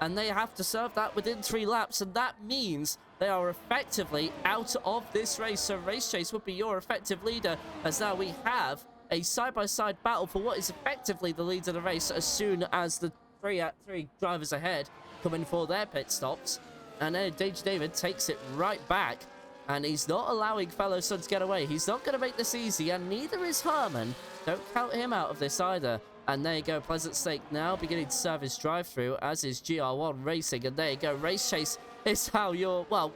and they have to serve that within 3 laps, and that means they are effectively out of this race. So Race Chase would be your effective leader, as now we have a side-by-side battle for what is effectively the lead of the race, as soon as the three drivers ahead come in for their pit stops. And then Danger David takes it right back, and he's not allowing fellow son to get away. He's not going to make this easy, and neither is Herman. Don't count him out of this either. And there you go, Pleasant Snake now beginning to serve his drive-through, as is GR1 Racing. And there you go, Race Chase is how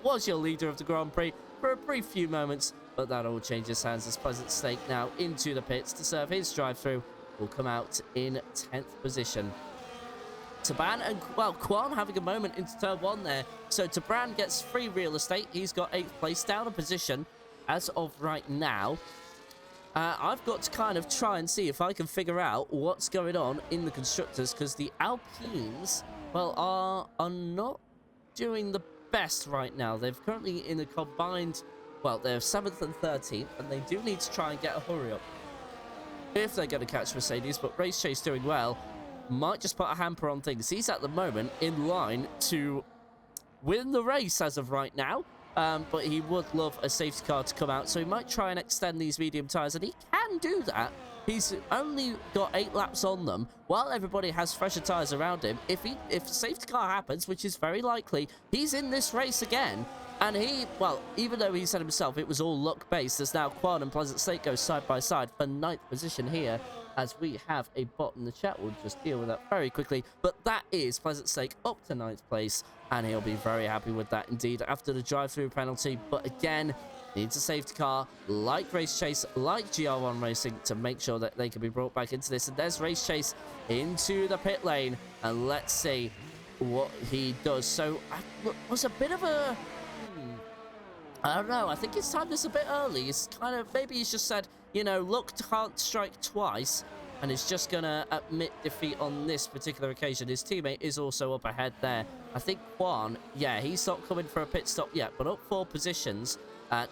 was your leader of the Grand Prix for a brief few moments. But that all changes hands as Pleasant Snake now into the pits to serve his drive-through. Will come out in 10th position. Taban and, Quan having a moment into turn 1 there. So Taban gets free real estate. He's got 8th place, down a position as of right now. I've got to kind of try and see if I can figure out what's going on in the constructors, because the Alpines, are not doing the best right now. They're currently in a combined, well, they're 7th and 13th, and they do need to try and get a hurry up if they're going to catch Mercedes. But Race Chase doing well. Might just put a hamper on things. He's at the moment in line to win the race as of right now. But he would love a safety car to come out, so he might try and extend these medium tyres, and he can do that. He's only got 8 laps on them, while everybody has fresher tyres around him. If a safety car happens, which is very likely, he's in this race again. And he, well, even though he said himself it was all luck-based, as now Quan and Pleasant State go side by side for 9th position here, as we have a bot in the chat. We'll just deal with that very quickly. But that is Pleasant State up to 9th place, and he'll be very happy with that indeed after the drive-through penalty. But again, needs a safety car like Race Chase, like GR1 Racing, to make sure that they can be brought back into this. And there's Race Chase into the pit lane, and let's see what he does. So it was a bit of a... I don't know. I think it's timed this a bit early. It's kind of, maybe he's just said, you know, luck can't strike twice, and is just going to admit defeat on this particular occasion. His teammate is also up ahead there. I think Juan, yeah, he's not coming for a pit stop yet, but up 4 positions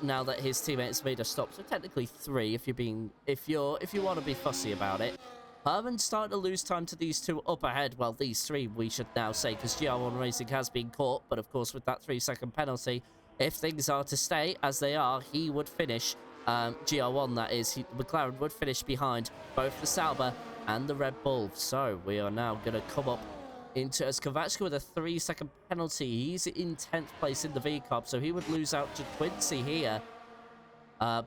now that his teammate has made a stop. So technically 3 if you want to be fussy about it. Herman's starting to lose time to these 2 up ahead. Well, these 3 we should now say, because GR1 Racing has been caught, but of course with that 3-second penalty, if things are to stay as they are, he would finish, GR1 that is, McLaren would finish behind both the Sauber and the Red Bull. So we are now going to come up into, as Kovacic with a 3-second penalty. He's in 10th place in the V-Carb, so he would lose out to Quincy here.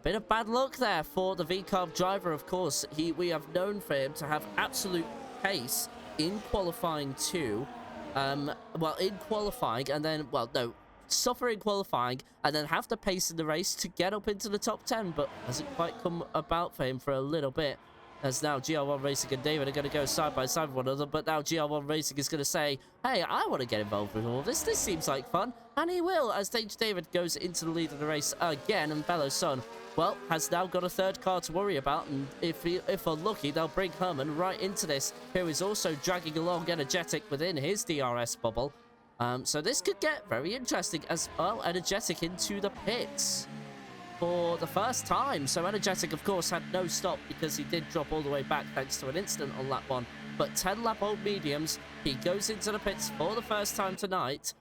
Bit of bad luck there for the V-Carb driver, of course. We have known for him to have absolute pace in qualifying too. Well, in qualifying, and then, well, no, suffer in qualifying and then have the pace in the race to get up into the top 10, but hasn't quite come about for him for a little bit, as now GR1 Racing and David are going to go side by side with one another. But now GR1 Racing is going to say, hey, I want to get involved with all this seems like fun, and he will, as Danger David goes into the lead of the race again. And Bellows Son, well, has now got a 3rd car to worry about, and if unlucky, they'll bring Herman right into this, who is also dragging along Energetic within his DRS bubble. So this could get very interesting, as well. Energetic into the pits for the first time. So Energetic, of course, had no stop because he did drop all the way back thanks to an incident on lap 1. But 10 lap old mediums, he goes into the pits for the first time tonight.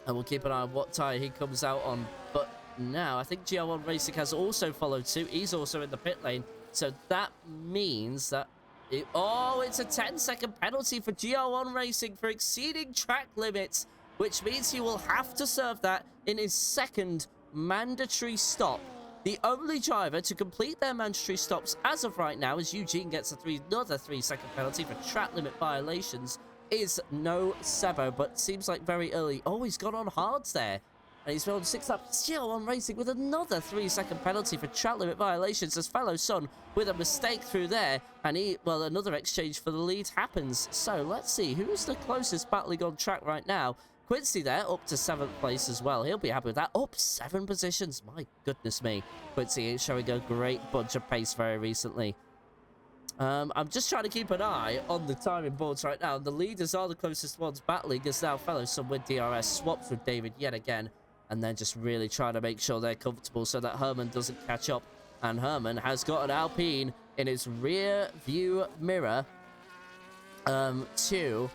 And we'll keep an eye on what tyre he comes out on. But now I think GR1 Racing has also followed suit. He's also in the pit lane. So that means that it's a 10-second penalty for GR1 Racing for exceeding track limits, which means he will have to serve that in his 2nd mandatory stop. The only driver to complete their mandatory stops as of right now, as Eugene gets another 3-second penalty for track limit violations, is No Sebo, but seems like very early. Oh, he's got on hards there. And he's on 6 laps. GR1 Racing with another 3-second penalty for track limit violations, as Fellow Son with a mistake through there. And another exchange for the lead happens. So let's see who's the closest battling on track right now. Quincy there up to 7th place as well. He'll be happy with that. Up 7 positions. My goodness me. Quincy is showing a great bunch of pace very recently. I'm just trying to keep an eye on the timing boards right now. The leaders are the closest ones battling, as now Fellow Son with DRS swaps with David yet again. And then just really trying to make sure they're comfortable so that Herman doesn't catch up. And Herman has got an Alpine in his rear view mirror to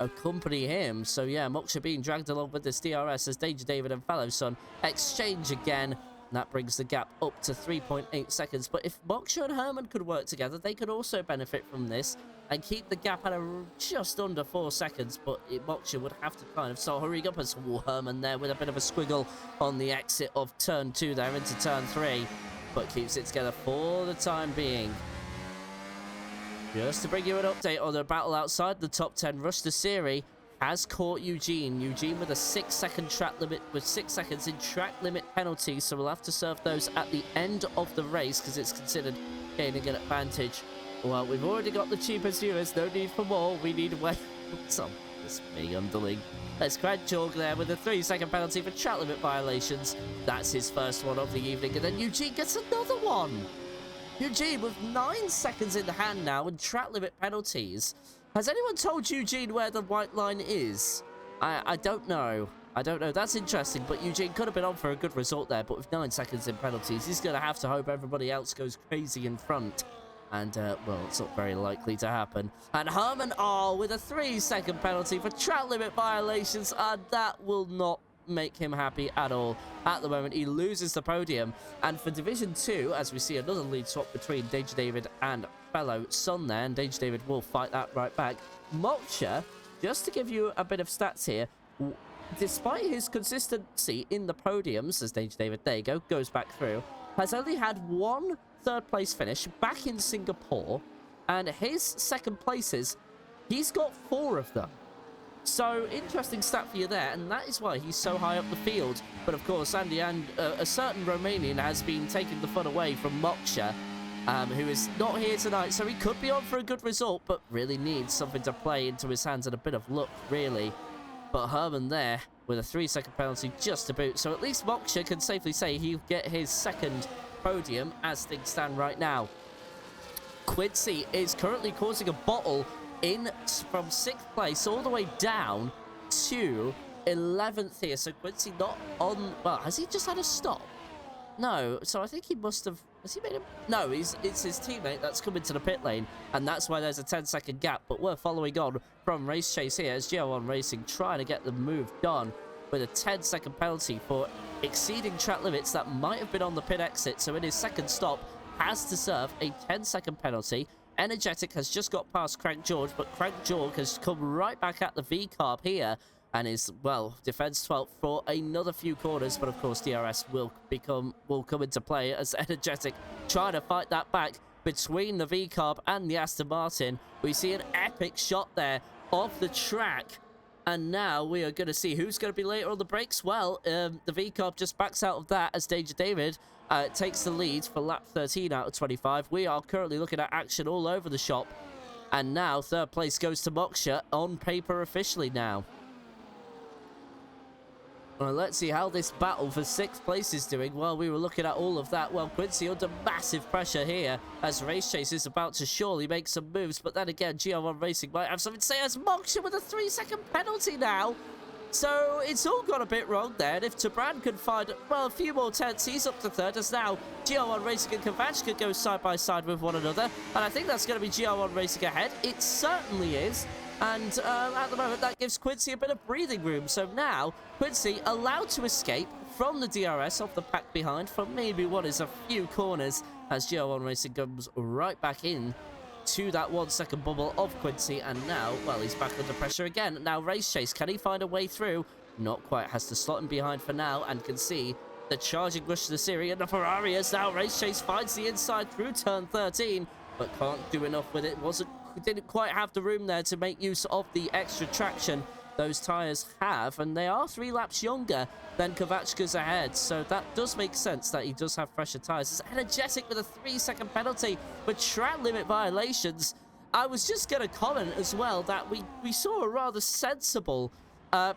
accompany him. So yeah, Moksha being dragged along with this DRS as Danger David and Fellow Son exchange again. And that brings the gap up to 3.8 seconds. But if Moksha and Herman could work together, they could also benefit from this and keep the gap at just under 4 seconds. But Moksha would have to kind of start hurrying up, as Herman there with a bit of a squiggle on the exit of turn 2 there into turn 3. But keeps it together for the time being. Just to bring you an update on the battle outside the top 10, Rush the Siri has caught Eugene. Eugene with a 6-second track limit, with 6 seconds in track limit penalties. So we'll have to serve those at the end of the race because it's considered gaining an advantage. Well, we've already got the cheapest viewers. No need for more. We need way. Some this me underling. Let's Grant Jorg there with a 3-second penalty for track limit violations. That's his first one of the evening. And then Eugene gets another one. Eugene with 9 seconds in the hand now and track limit penalties. Has anyone told Eugene where the white line is? I don't know. I don't know. That's interesting, but Eugene could have been on for a good result there, but with 9 seconds in penalties, he's going to have to hope everybody else goes crazy in front. And, well, it's not very likely to happen. And Herman R with a 3-second penalty for track limit violations, and that will not make him happy at all. At the moment, he loses the podium. And for Division 2, as we see another lead swap between Danger David and fellow Son there, and Danger David will fight that right back. Moksha, just to give you a bit of stats here, despite his consistency in the podiums, as Danger David, there you go, goes back through, has only had 1 third-place finish back in Singapore, and his second places, he's got 4 of them. So, interesting stat for you there, and that is why he's so high up the field. But of course, Andy and a certain Romanian has been taking the fun away from Moksha, who is not here tonight, so he could be on for a good result, but really needs something to play into his hands and a bit of luck, really. But Herman there with a 3-second penalty just to boot, so at least Moksha can safely say he'll get his second podium as things stand right now. Quincy is currently causing a bottle in from 6th place all the way down to 11th here. So Quincy not on... Well, has he just had a stop? No. So I think he must have... Has he made him? No, it's his teammate that's come into the pit lane. And that's why there's a 10-second gap. But we're following on from Race Chase here as GL1 Racing trying to get the move done with a 10-second penalty for exceeding track limits that might have been on the pit exit. So in his second stop, has to serve a 10-second penalty. Energetic has just got past Crank George, but Crank George has come right back at the V-carb here and is, well, defense 12 for another few corners. But of course, DRS will come into play as Energetic trying to fight that back between the V-carb and the Aston Martin. We see an epic shot there off the track. And now we are going to see who's going to be later on the brakes. Well, the V-carb just backs out of that as Danger David takes the lead for lap 13 out of 25. We are currently looking at action all over the shop. And now third place goes to Moksha on paper officially now. Well, let's see how this battle for 6th place is doing. Well, we were looking at all of that. Well, Quincy under massive pressure here as Race Chase is about to surely make some moves. But then again, GR1 Racing might have something to say as Moksha with a 3-second penalty now. So it's all gone a bit wrong there. And if Tabran can find, well, a few more tenths, he's up to 3rd. As now GR1 Racing and Kavachka go side by side with one another. And I think that's going to be GR1 Racing ahead. It certainly is. And at the moment, that gives Quincy a bit of breathing room. So now, Quincy allowed to escape from the DRS off the pack behind for maybe what is a few corners as GR1 Racing comes right back in to that 1-second bubble of Quincy. And now, well, he's back under pressure again. Now, Race Chase, can he find a way through? Not quite. Has to slot him behind for now and can see the charging rush to the Siri and the Ferrari as now Race Chase finds the inside through turn 13, but can't do enough with it. Didn't quite have the room there to make use of the extra traction those tyres have, and they are 3 laps younger than Kavachka's ahead, so that does make sense that he does have fresher tyres. It's Energetic with a 3-second penalty for track limit violations. I was just going to comment as well that we saw a rather sensible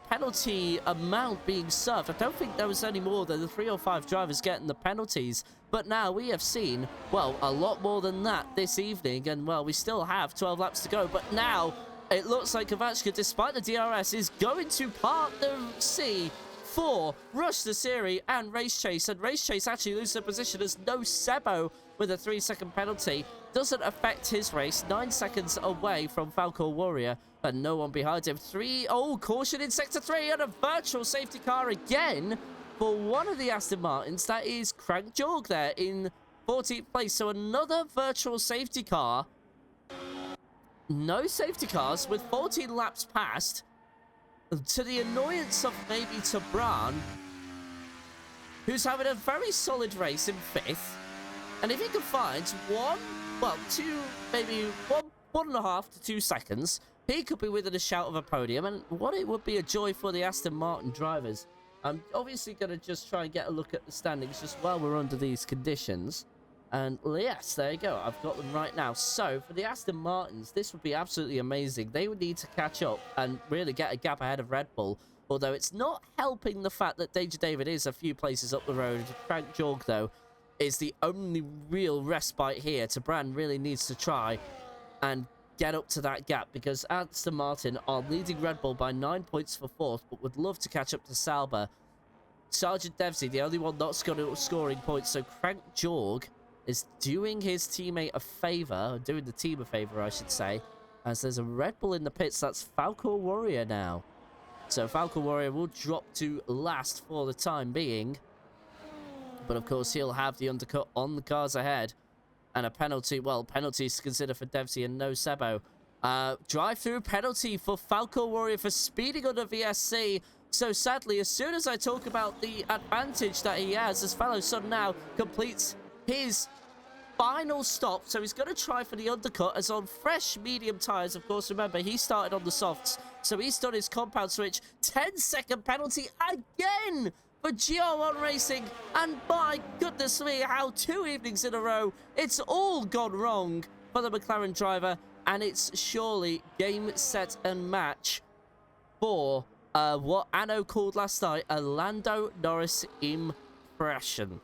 penalty amount being served. I don't think there was any more than the 3 or 5 drivers getting the penalties, but now we have seen, well, a lot more than that this evening, and well, we still have 12 laps to go, but now it looks like Kavachka, despite the DRS, is going to part the sea for Rush the Siri and Race Chase, and Race Chase actually loses their position as No Sebo with a 3-second penalty. Doesn't affect his race, 9 seconds away from Falcor Warrior, and no one behind him. Caution in Sector 3, and a virtual safety car again for one of the Aston Martins. That is Crank Jorg there in 14th place. So another virtual safety car. No safety cars with 14 laps past. To the annoyance of maybe Tabran, who's having a very solid race in 5th. And if he can find maybe 1.5 to 2 seconds, he could be within a shout of a podium. And what it would be a joy for the Aston Martin drivers. I'm obviously going to just try and get a look at the standings just while we're under these conditions. And yes, there you go. I've got them right now. So for the Aston Martins, this would be absolutely amazing. They would need to catch up and really get a gap ahead of Red Bull. Although it's not helping the fact that Danger David is a few places up the road. Frank Jorg, though, is the only real respite here. Tabran really needs to try and get up to that gap, because Aston Martin are leading Red Bull by 9 points for 4th, but would love to catch up to Sauber. Sergeant Devsey, the only one not scoring points, so Crank Jorg is doing his teammate a favour, doing the team a favour, I should say, as there's a Red Bull in the pits. That's Falcor Warrior now. So Falcor Warrior will drop to last for the time being, but of course he'll have the undercut on the cars ahead. And a penalty, well, penalties to consider for Devsey and no Sebo. Drive-through penalty for Falcor Warrior for speeding under VSC. So sadly, as soon as I talk about the advantage that he has, his fellow son now completes his final stop. So he's going to try for the undercut as on fresh medium tyres. Of course, remember, he started on the softs. So he's done his compound switch. 10-second penalty again for GR1 Racing, and my goodness me, how 2 evenings in a row it's all gone wrong for the McLaren driver, and it's surely game, set and match for what Anno called last night a Lando Norris impression.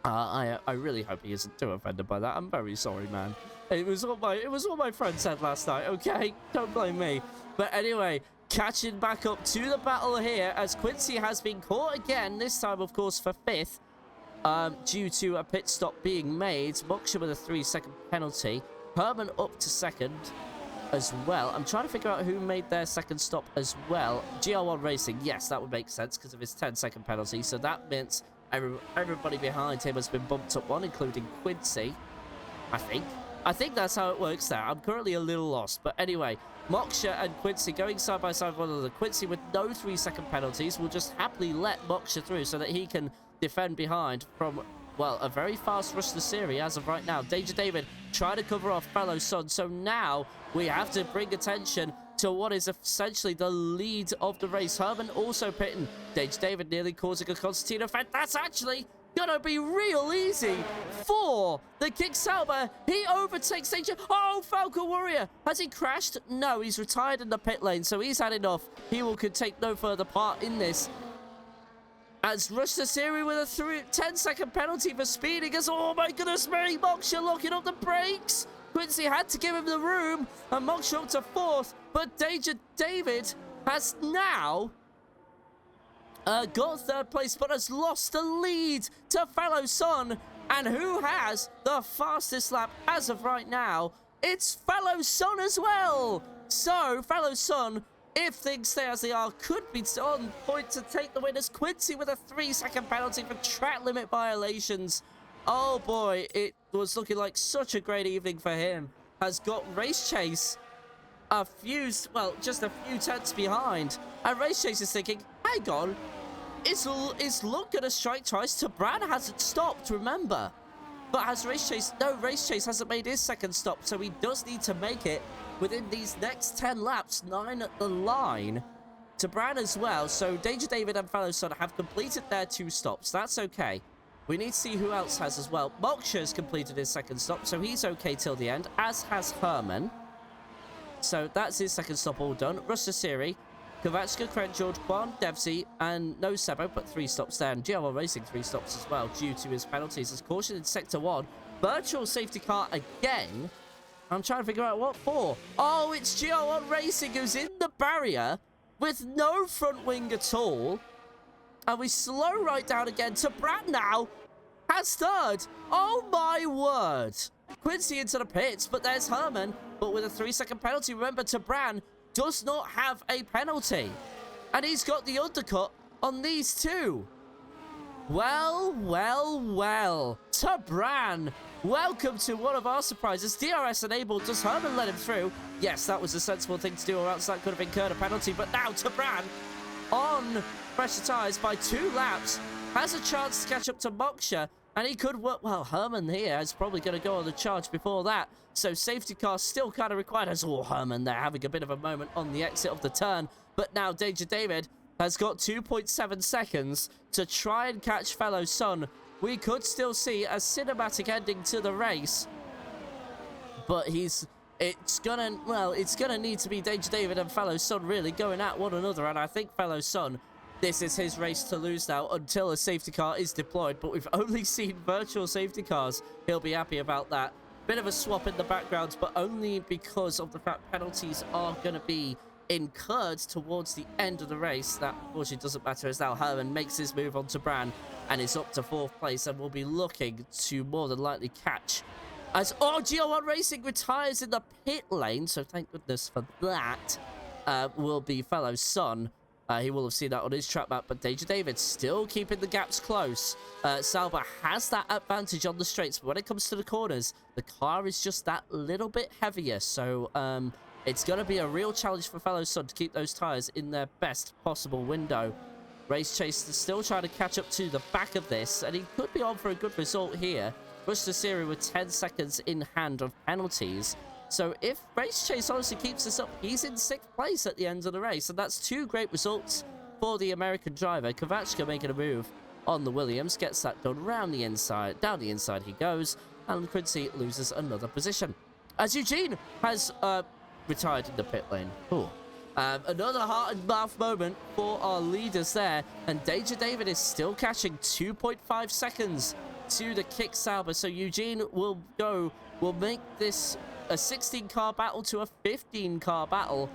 I really hope he isn't too offended by that. I'm very sorry, man. It was what my friend said last night, okay? Don't blame me. But anyway, catching back up to the battle here as Quincy has been caught again, this time, of course, for 5th, due to a pit stop being made. Moksha with a 3-second penalty. Herman up to 2nd as well. I'm trying to figure out who made their 2nd stop as well. GR1 Racing, yes, that would make sense because of his 10-second penalty. So that means everybody behind him has been bumped up 1, including Quincy, I think that's how it works there. I'm currently a little lost. But anyway, Moksha and Quincy going side by side with one another. Quincy with no 3-second penalties will just happily let Moksha through so that he can defend behind from, well, a very fast rush to Siri as of right now. Danger David trying to cover off fellow son. So now we have to bring attention to what is essentially the lead of the race. Herman also pitting. Danger David nearly causing a Constantine effect. That's actually gonna be real easy for the King Sauber. He overtakes Danger. Oh, Falcor Warrior. Has he crashed? No, he's retired in the pit lane, so he's had enough. He will take no further part in this. As Rush to Siri with a 10-second penalty for speeding us. Oh my goodness me, Moksha locking up the brakes. Quincy had to give him the room, and Moksha up to 4th, but Danger David has now got 3rd place, but has lost the lead to fellow son. And who has the fastest lap as of right now? It's fellow son as well. So fellow son, if things stay as they are, could be on point to take the winners. Quincy with a 3-second penalty for track limit violations. Oh boy, it was looking like such a great evening for him. Has got Race Chase just a few tenths behind. And Race Chase is thinking, hang on, is Luke going to strike twice? Tabran hasn't stopped, remember. But has Race Chase? No, Race Chase hasn't made his 2nd stop, so he does need to make it within these next 10 laps, 9 at the line. Tabran as well, so Danger David and fellow son have completed their 2 stops. That's okay. We need to see who else has as well. Moksha has completed his 2nd stop, so he's okay till the end, as has Herman. So that's his 2nd stop all done. Russa Siri, Kovačka, Krenjord, Kwan, Devsey, and no Sebo, but 3 stops there. And GR1 Racing 3 stops as well due to his penalties. As caution in Sector 1. Virtual safety car again. I'm trying to figure out what for. Oh, it's GR1 Racing who's in the barrier with no front wing at all. And we slow right down again to Brad now. Has 3rd. Oh my word. Quincy into the pits, but there's Herman. But with a 3-second penalty, remember, Tabran does not have a penalty. And he's got the undercut on these 2. Well, well, well. Tabran, welcome to one of our surprises. DRS enabled. Does Herman let him through? Yes, that was a sensible thing to do, or else that could have incurred a penalty. But now Tabran, on pressure tyres by 2 laps, has a chance to catch up to Moksha. And he could work. Well, Herman here is probably going to go on the charge before that. So safety car still kind of required. As Herman there having a bit of a moment on the exit of the turn. But now Danger David has got 2.7 seconds to try and catch fellow son. We could still see a cinematic ending to the race. But it's gonna need to be Danger David and fellow son really going at one another. And I think fellow son, this is his race to lose now until a safety car is deployed. But we've only seen virtual safety cars. He'll be happy about that. bit of a swap in the background, but only because of the fact penalties are going to be incurred towards the end of the race. That unfortunately doesn't matter, as now Herman makes his move on to Bran and is up to 4th place and will be looking to more than likely catch as Geo1 Racing retires in the pit lane. So thank goodness for that. Will be fellow Son. He will have seen that on his track map, but Danger David still keeping the gaps close. Sauber has that advantage on the straights, but when it comes to the corners, the car is just that little bit heavier. So it's going to be a real challenge for fellow Son to keep those tyres in their best possible window. Race Chase is still trying to catch up to the back of this, and he could be on for a good result here. Rush the Siri with 10 seconds in hand of penalties. So if Race Chase honestly keeps this up, he's in 6th place at the end of the race. And that's 2 great results for the American driver. Kovachka making a move on the Williams. Gets that done round the inside. Down the inside he goes. And Quincy loses another position. As Eugene has retired in the pit lane. Cool. Another heart and mouth moment for our leaders there. And Danger David is still catching 2.5 seconds to the kick Sauber. So Eugene will make this a 16-car battle to a 15-car battle.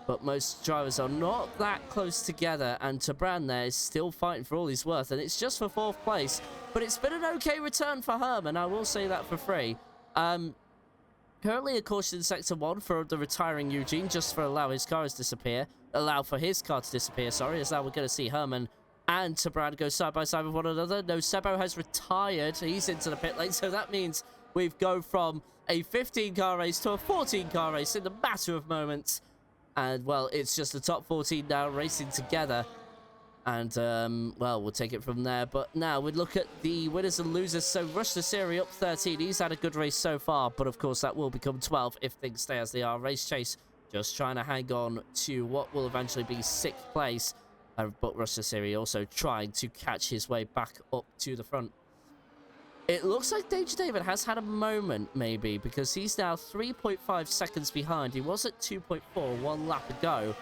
But most drivers are not that close together, and Tabran there is still fighting for all he's worth, and it's just for 4th place. But it's been an okay return for Herman, I will say that for free. Currently a caution in sector 1 for the retiring Eugene, just for allow for his car to disappear, sorry, as now we're going to see Herman and Tabran go side by side with one another. No, Sebo has retired, he's into the pit lane, so that means we've gone from a 15-car race to a 14-car race in the matter of moments. And, well, it's just the top 14 now racing together. And, well, we'll take it from there. But now we look at the winners and losers. So, Rush the Siri up 13. He's had a good race so far. But, of course, that will become 12 if things stay as they are. Race Chase just trying to hang on to what will eventually be 6th place. But Rush the Siri also trying to catch his way back up to the front. It looks like Danger David has had a moment, maybe, because he's now 3.5 seconds behind. He was at 2.4 1 lap ago,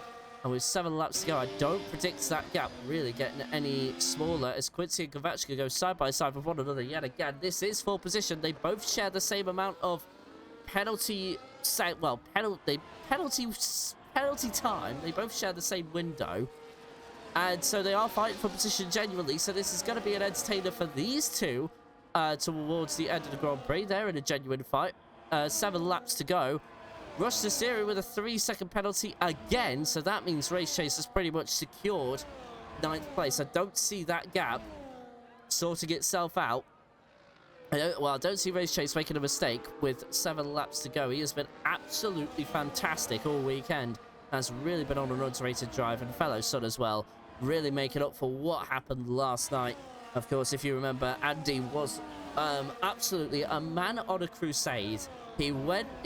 and with 7 laps to go, I don't predict that gap really getting any smaller as Quincy and Kovachka go side by side with one another yet again. This is 4th position. They both share the same amount of penalty time. They both share the same window. And so they are fighting for position genuinely, so this is going to be an entertainer for these two. Towards the end of the Grand Prix. They're in a genuine fight. 7 laps to go. Rush the Siri with a 3-second penalty again. So that means Race Chase has pretty much secured 9th place. I don't see that gap sorting itself out. I don't see Race Chase making a mistake with 7 laps to go. He has been absolutely fantastic all weekend. Has really been on an underrated drive, and fellow Son as well. Really making up for what happened last night. Of course, if you remember, Andy was absolutely a man on a crusade. He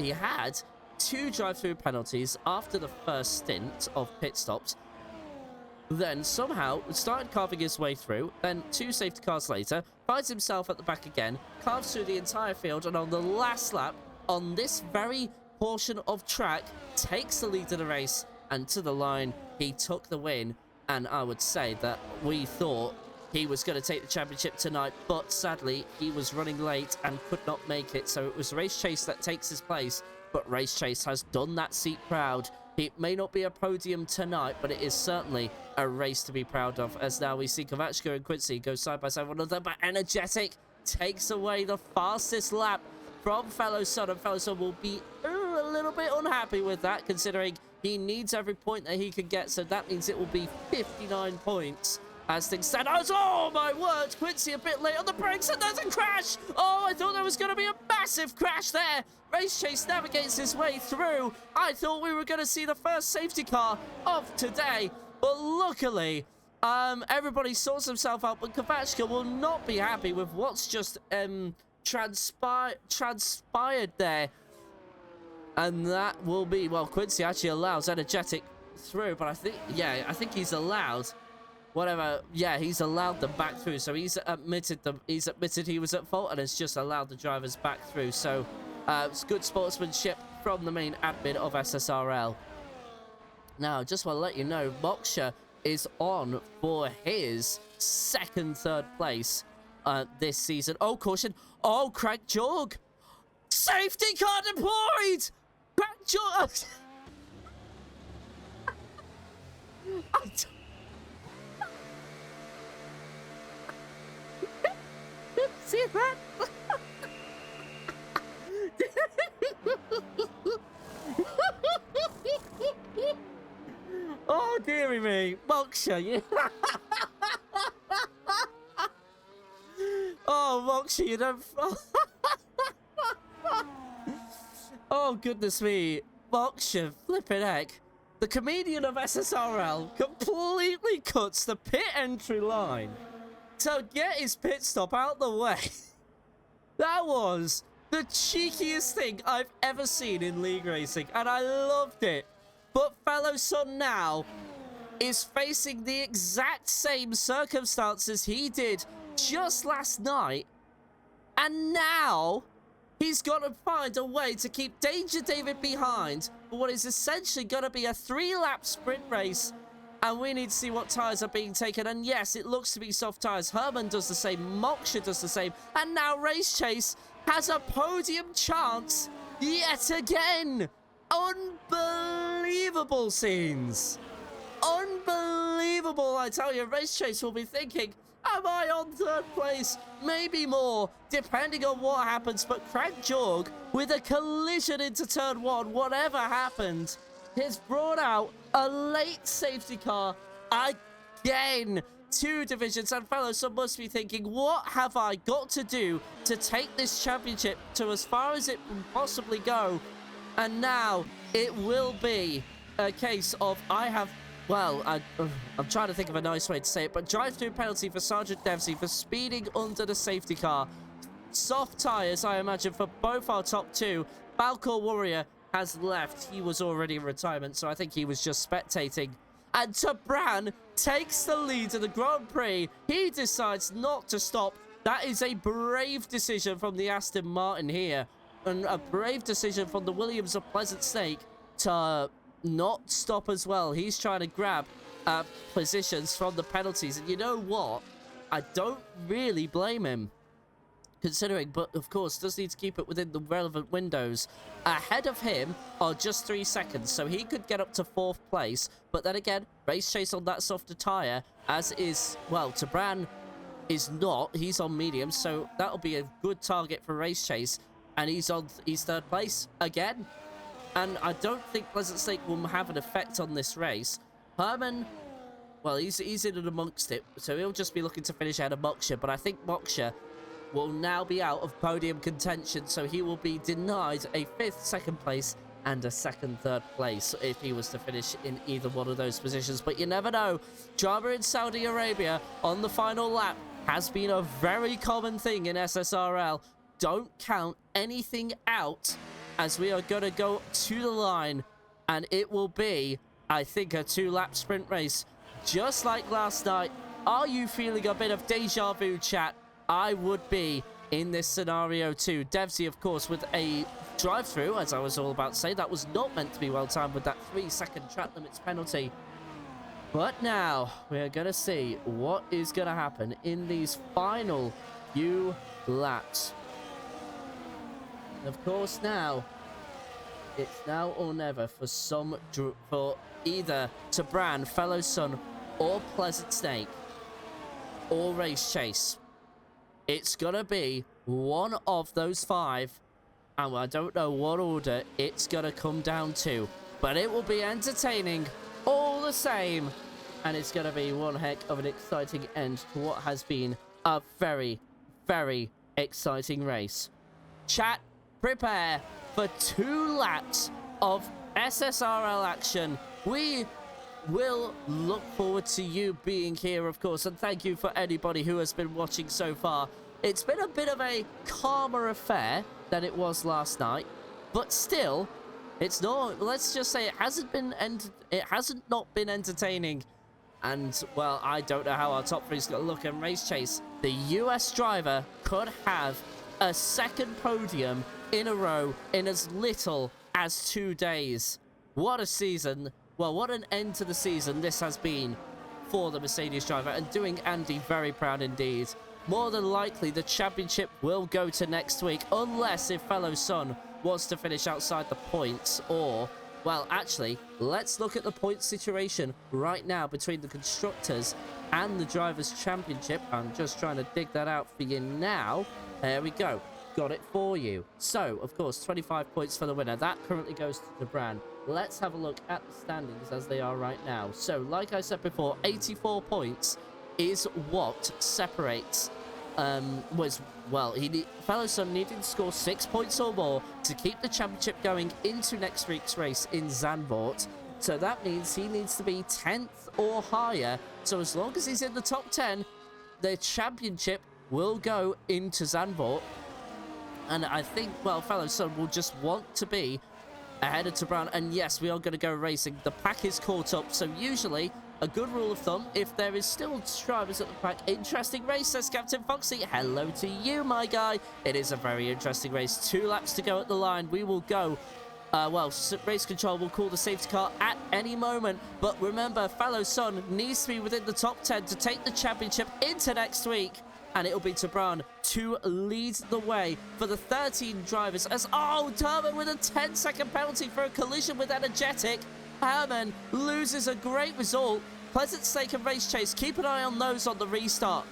had 2 drive-through penalties after the first stint of pit stops. Then somehow started carving his way through. Then 2 safety cars later, finds himself at the back again, carves through the entire field, and on the last lap, on this very portion of track, takes the lead of the race, and to the line, he took the win. And I would say that we thought he was going to take the championship tonight, but sadly, he was running late and could not make it. So it was Race Chase that takes his place, but Race Chase has done that seat proud. It may not be a podium tonight, but it is certainly a race to be proud of, as now we see Kovachka and Quincy go side by side with one another, but Energetic takes away the fastest lap from fellow Son, and fellow Son will be a little bit unhappy with that, considering he needs every point that he can get, so that means it will be 59 points. As things stand, oh my word, Quincy a bit late on the brakes, and there's a crash. Oh, I thought there was going to be a massive crash there. Race Chase navigates his way through. I thought we were going to see the first safety car of today, but luckily, everybody sorts himself out, but Kovachka will not be happy with what's just transpired there. And that will be, well, Quincy actually allows Energetic through, but I think he's allowed whatever. Yeah, he's allowed them back through, so he's admitted he was at fault and has just allowed the drivers back through. So it's good sportsmanship from the main admin of SSRL. Now, just want to let you know, Moksha is on for his 2nd, 3rd place this season. Oh, caution. Oh, Craig Jorg Safety car deployed! See that? Oh, dearie me. Moksha, you... Oh, Moksha, you don't... Oh, goodness me. Moksha, flippin' heck. The comedian of SSRL completely cuts the pit entry line to get his pit stop out the way. That was the cheekiest thing I've ever seen in League Racing, and I loved it. But fellow son now is facing the exact same circumstances he did just last night, and now he's got to find a way to keep Danger David behind for what is essentially going to be a 3-lap sprint race. And we need to see what tyres are being taken. And yes, it looks to be soft tyres. Herman does the same. Moksha does the same. And now Race Chase has a podium chance yet again. Unbelievable scenes. Unbelievable, I tell you. Race Chase will be thinking, am I on 3rd place? Maybe more, depending on what happens. But Craig Jorg, with a collision into turn 1, whatever happened, has brought out a late safety car again. 2 divisions, and fellows, some must be thinking, what have I got to do to take this championship to as far as it can possibly go? And now it will be a case of well, I'm trying to think of a nice way to say it, but drive-through penalty for Sergeant Devsey for speeding under the safety car. Soft tyres, I imagine, for both our top 2. Balcor Warrior has left. He was already in retirement, so I think he was just spectating. And Tabran takes the lead in the Grand Prix. He decides not to stop. That is a brave decision from the Aston Martin here. And a brave decision from the Williams of Pleasant Snake to not stop as well. He's trying to grab positions from the penalties. And you know what? I don't really blame him, considering, but of course does need to keep it within the relevant windows. Ahead of him are just 3 seconds, so he could get up to 4th place. But then again, Race Chase on that softer tyre, as is, well, Tabran is not. He's on medium, so that'll be a good target for Race Chase. And he's 3rd place again. And I don't think Pleasant Snake will have an effect on this race. Herman, well, he's in and amongst it, so he'll just be looking to finish out of Moksha. But I think Moksha will now be out of podium contention, so he will be denied a 5th, 2nd place and a 2nd, 3rd place if he was to finish in either one of those positions. But you never know. Drama in Saudi Arabia on the final lap has been a very common thing in SSRL. Don't count anything out, as we are going to go to the line, and it will be, I think, a 2-lap sprint race just like last night. Are you feeling a bit of deja vu, chat? I would be in this scenario too. Devsey, of course, with a drive-through, as I was all about to say. That was not meant to be well timed with that 3-second track limits penalty. But now we are going to see what is going to happen in these final few laps. Of course, now it's now or never for either Tabran, Fellow Son, or Pleasant Snake, or Race Chase. It's gonna be one of those 5, and I don't know what order it's gonna come down to, but it will be entertaining all the same, and it's gonna be one heck of an exciting end to what has been a very, very exciting race. Chat, prepare for 2 laps of SSRL action. We will look forward to you being here, of course, and thank you for anybody who has been watching so far. It's been a bit of a calmer affair than it was last night, but still, it's not, let's just say it hasn't not been entertaining. And, well, I don't know how our top 3 is going to look in Race Chase. The US driver could have a 2nd podium in a row in as little as 2 days. What a season. Well, what an end to the season this has been for the Mercedes driver, and doing Andy very proud indeed. more than likely the championship will go to next week, unless if fellow Son wants to finish outside the points, or, well, actually, let's look at the point situation right now between the Constructors and the Drivers' Championship. I'm just trying to dig that out for you now. There we go. Got it for you. So, of course, 25 points for the winner. That currently goes to Debran. Let's have a look at the standings as they are right now. So, like I said before, 84 points is what separates fellow Son needed to score 6 points or more to keep the championship going into next week's race in Zandvoort. So that means he needs to be 10th or higher. So as long as he's in the top 10, the championship will go into Zandvoort. And I think, well, fellow Son will just want to be ahead of Brown. And yes, we are going to go racing. The pack is caught up. So usually, a good rule of thumb, if there is still drivers at the pack, interesting race, says Captain Foxy. Hello to you, my guy. It is a very interesting race. 2 laps to go at the line. We will go. Race control will call the safety car at any moment. But remember, fellow Son needs to be within the top 10 to take the championship into next week. And it'll be Tabran to lead the way for the 13 drivers. As, Herman with a 10-second penalty for a collision with Energetic. Herman loses a great result. Pleasant Stake and Race Chase, keep an eye on those on the restart.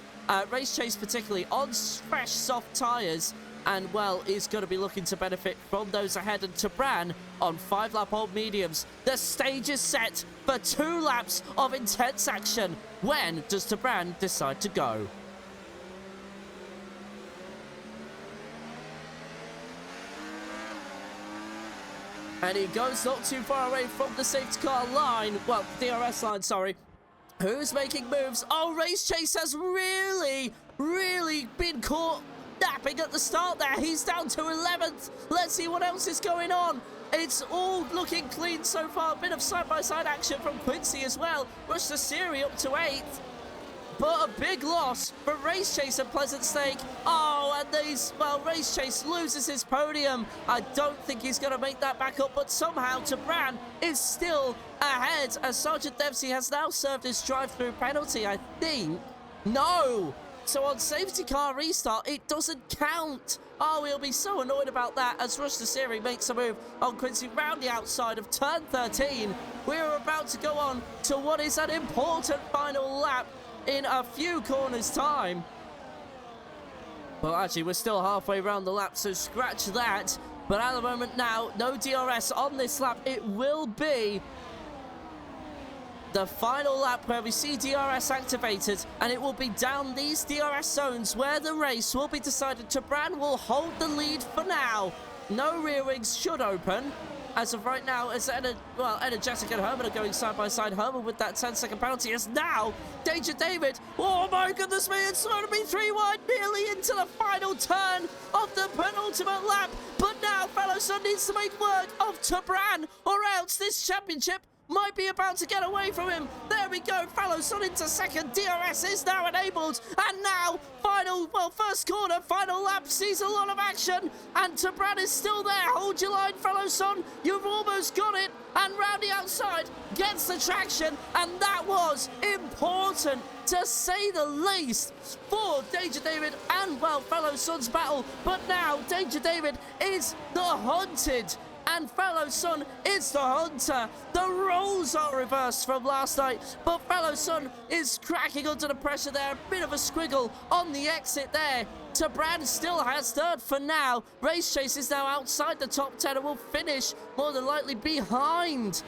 Race Chase particularly on fresh, soft tyres. And, well, is going to be looking to benefit from those ahead. And Tabran on 5-lap old mediums. The stage is set for 2 laps of intense action. When does Tabran decide to go? And he goes not too far away from the safety car line. Well, DRS line, sorry. Who's making moves? Race Chase has really been caught napping at the start there. He's down to 11th. Let's see what else is going on. It's all looking clean so far. A bit of side-by-side action from Quincy as well. Rush the Siri up to 8th. But a big loss for Race Chase and Pleasant Stake. And Race Chase loses his podium. I don't think he's going to make that back up, but somehow Tabran is still ahead as Sergeant Dempsey has now served his drive-through penalty, I think. No! So on safety car restart, it doesn't count. He'll be so annoyed about that as Rush the Siri makes a move on Quincy round the outside of turn 13. We're about to go on to what is an important final lap in a few corners time. Well, actually, we're still halfway around the lap, so scratch that. But at the moment now, no DRS on this lap. It will be the final lap where we see DRS activated, and it will be down these DRS zones where the race will be decided. Tabran will hold the lead for now. No rear wings should open. As of right now, as Energetic and Herman are going side by side. Herman with that 10-second penalty is now Danger David. Oh my goodness me, it's going to be 3 wide, nearly into the final turn of the penultimate lap. But now fellow Son needs to make work of Tabran, or else this championship might be about to get away from him. There we go, fellow Son into second. DRS is now enabled. And now, first corner, final lap sees a lot of action. And Tabran is still there. Hold your line, fellow Son. You've almost got it. And round the outside gets the traction. And that was important, to say the least, for Danger David and, fellow Son's battle. But now, Danger David is the hunted, and fellow Son is the hunter. The roles are reversed from last night, but fellow Son is cracking under the pressure there. A bit of a squiggle on the exit there. Tabran still has third for now. Race Chase is now outside the top 10 and will finish more than likely behind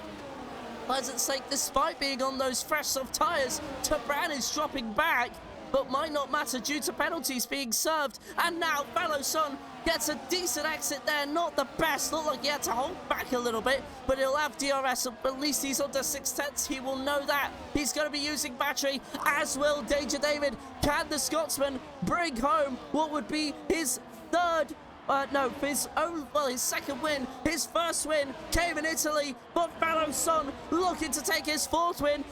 Pleasant Stake, despite being on those fresh soft tyres. Tabran is dropping back, but might not matter due to penalties being served. And now fellow Son gets a decent exit there. Not the best. Looked like he had to hold back a little bit, but he'll have DRS. At least he's under 6/10. He will know that. He's going to be using battery, as will Danger David. Can the Scotsman bring home what would be his his second win? His first win came in Italy, but fellow Son looking to take his 4th win.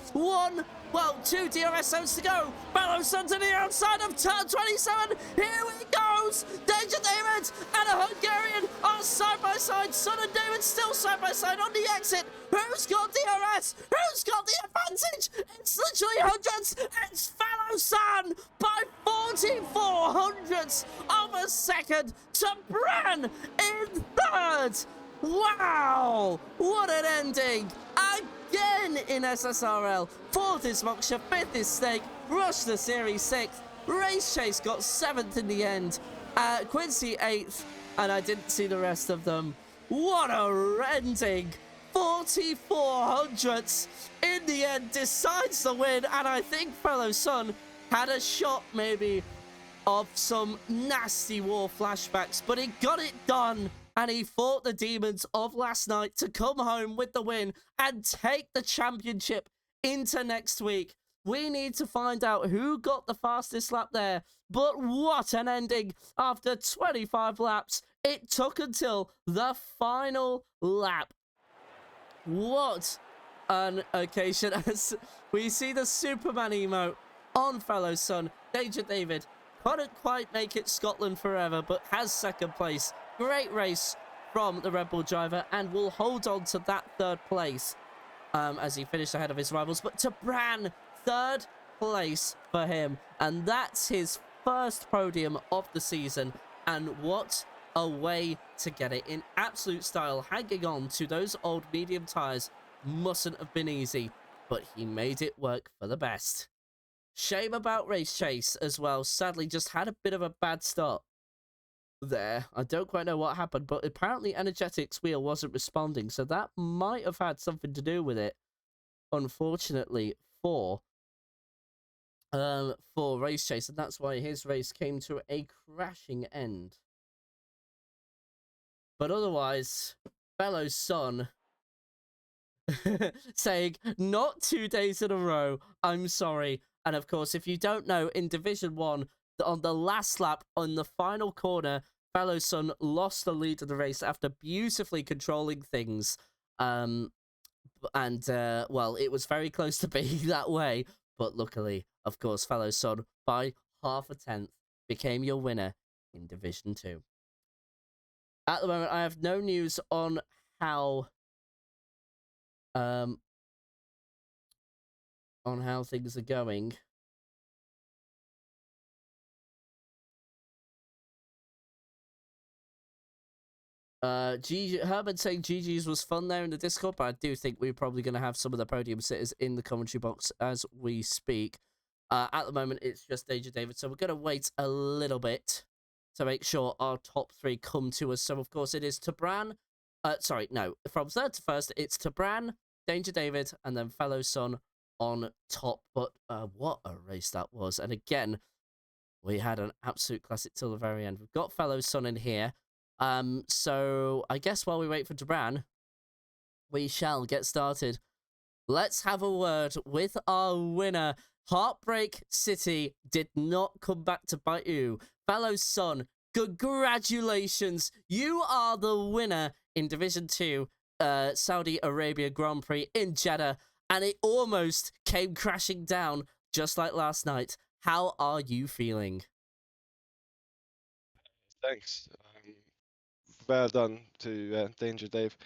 2 DRS zones to go. Fellow Son to the outside of turn 27. Here he goes. Danger David and a Hungarian are just side by side. Son and David still side by side on the exit. Who's got DRS? Who's got the advantage? It's literally hundreds. It's Fellow Son by 44 hundredths of a second to Bran in third. Wow, what an ending. Again in SSRL. Fourth is Moksha, fifth is Snake, Rush the Series 6th, Race Chase got 7th in the end, Quincy 8th, and I didn't see the rest of them. What a ending. 44 hundredths in the end decides the win, and I think Fellow Son had a shot maybe of some nasty war flashbacks, but he got it done. And he fought the demons of last night to come home with the win and take the championship into next week. We need to find out who got the fastest lap there. But what an ending. After 25 laps, it took until the final lap. What an occasion. As we see the Superman emote on Fellow Son. Danger David couldn't quite make it Scotland forever, but has second place. Great race from the Red Bull driver, and will hold on to that third place as he finished ahead of his rivals. But to Bran, third place for him, and that's his first podium of the season. And what a way to get it in absolute style. Hanging on to those old medium tyres mustn't have been easy, but he made it work for the best. Shame about Race Chase as well. Sadly, just had a bit of a bad start there. I don't quite know what happened, but apparently Energetics wheel wasn't responding, so that might have had something to do with it, unfortunately, for Race Chase, and that's why his race came to a crashing end. But otherwise, Fellow Son saying, not 2 days in a row, I'm sorry. And of course, if you don't know, in Division 1, on the last lap, on the final corner, Fellow Son lost the lead of the race after beautifully controlling things. Well, it was very close to being that way. But luckily, of course, Fellow Son, by half a tenth, became your winner in Division 2. At the moment, I have no news on how things are going. Herman saying GG's was fun there in the Discord, but I do think we're probably going to have some of the podium sitters in the commentary box as we speak. At the moment, it's just Danger David, so we're going to wait a little bit to make sure our top 3 come to us. So, of course, it is Tabran. From third to first, it's Tabran, Danger David, and then Fellow Son on top. But what a race that was. And again, we had an absolute classic till the very end. We've got Fellow Son in here. So I guess while we wait for Tabran, we shall get started. Let's have a word with our winner. Heartbreak City did not come back to bite you. Fellow Son, congratulations. You are the winner in Division 2, Saudi Arabia Grand Prix in Jeddah, and it almost came crashing down just like last night. How are you feeling? Thanks. Well done to Danger Dave.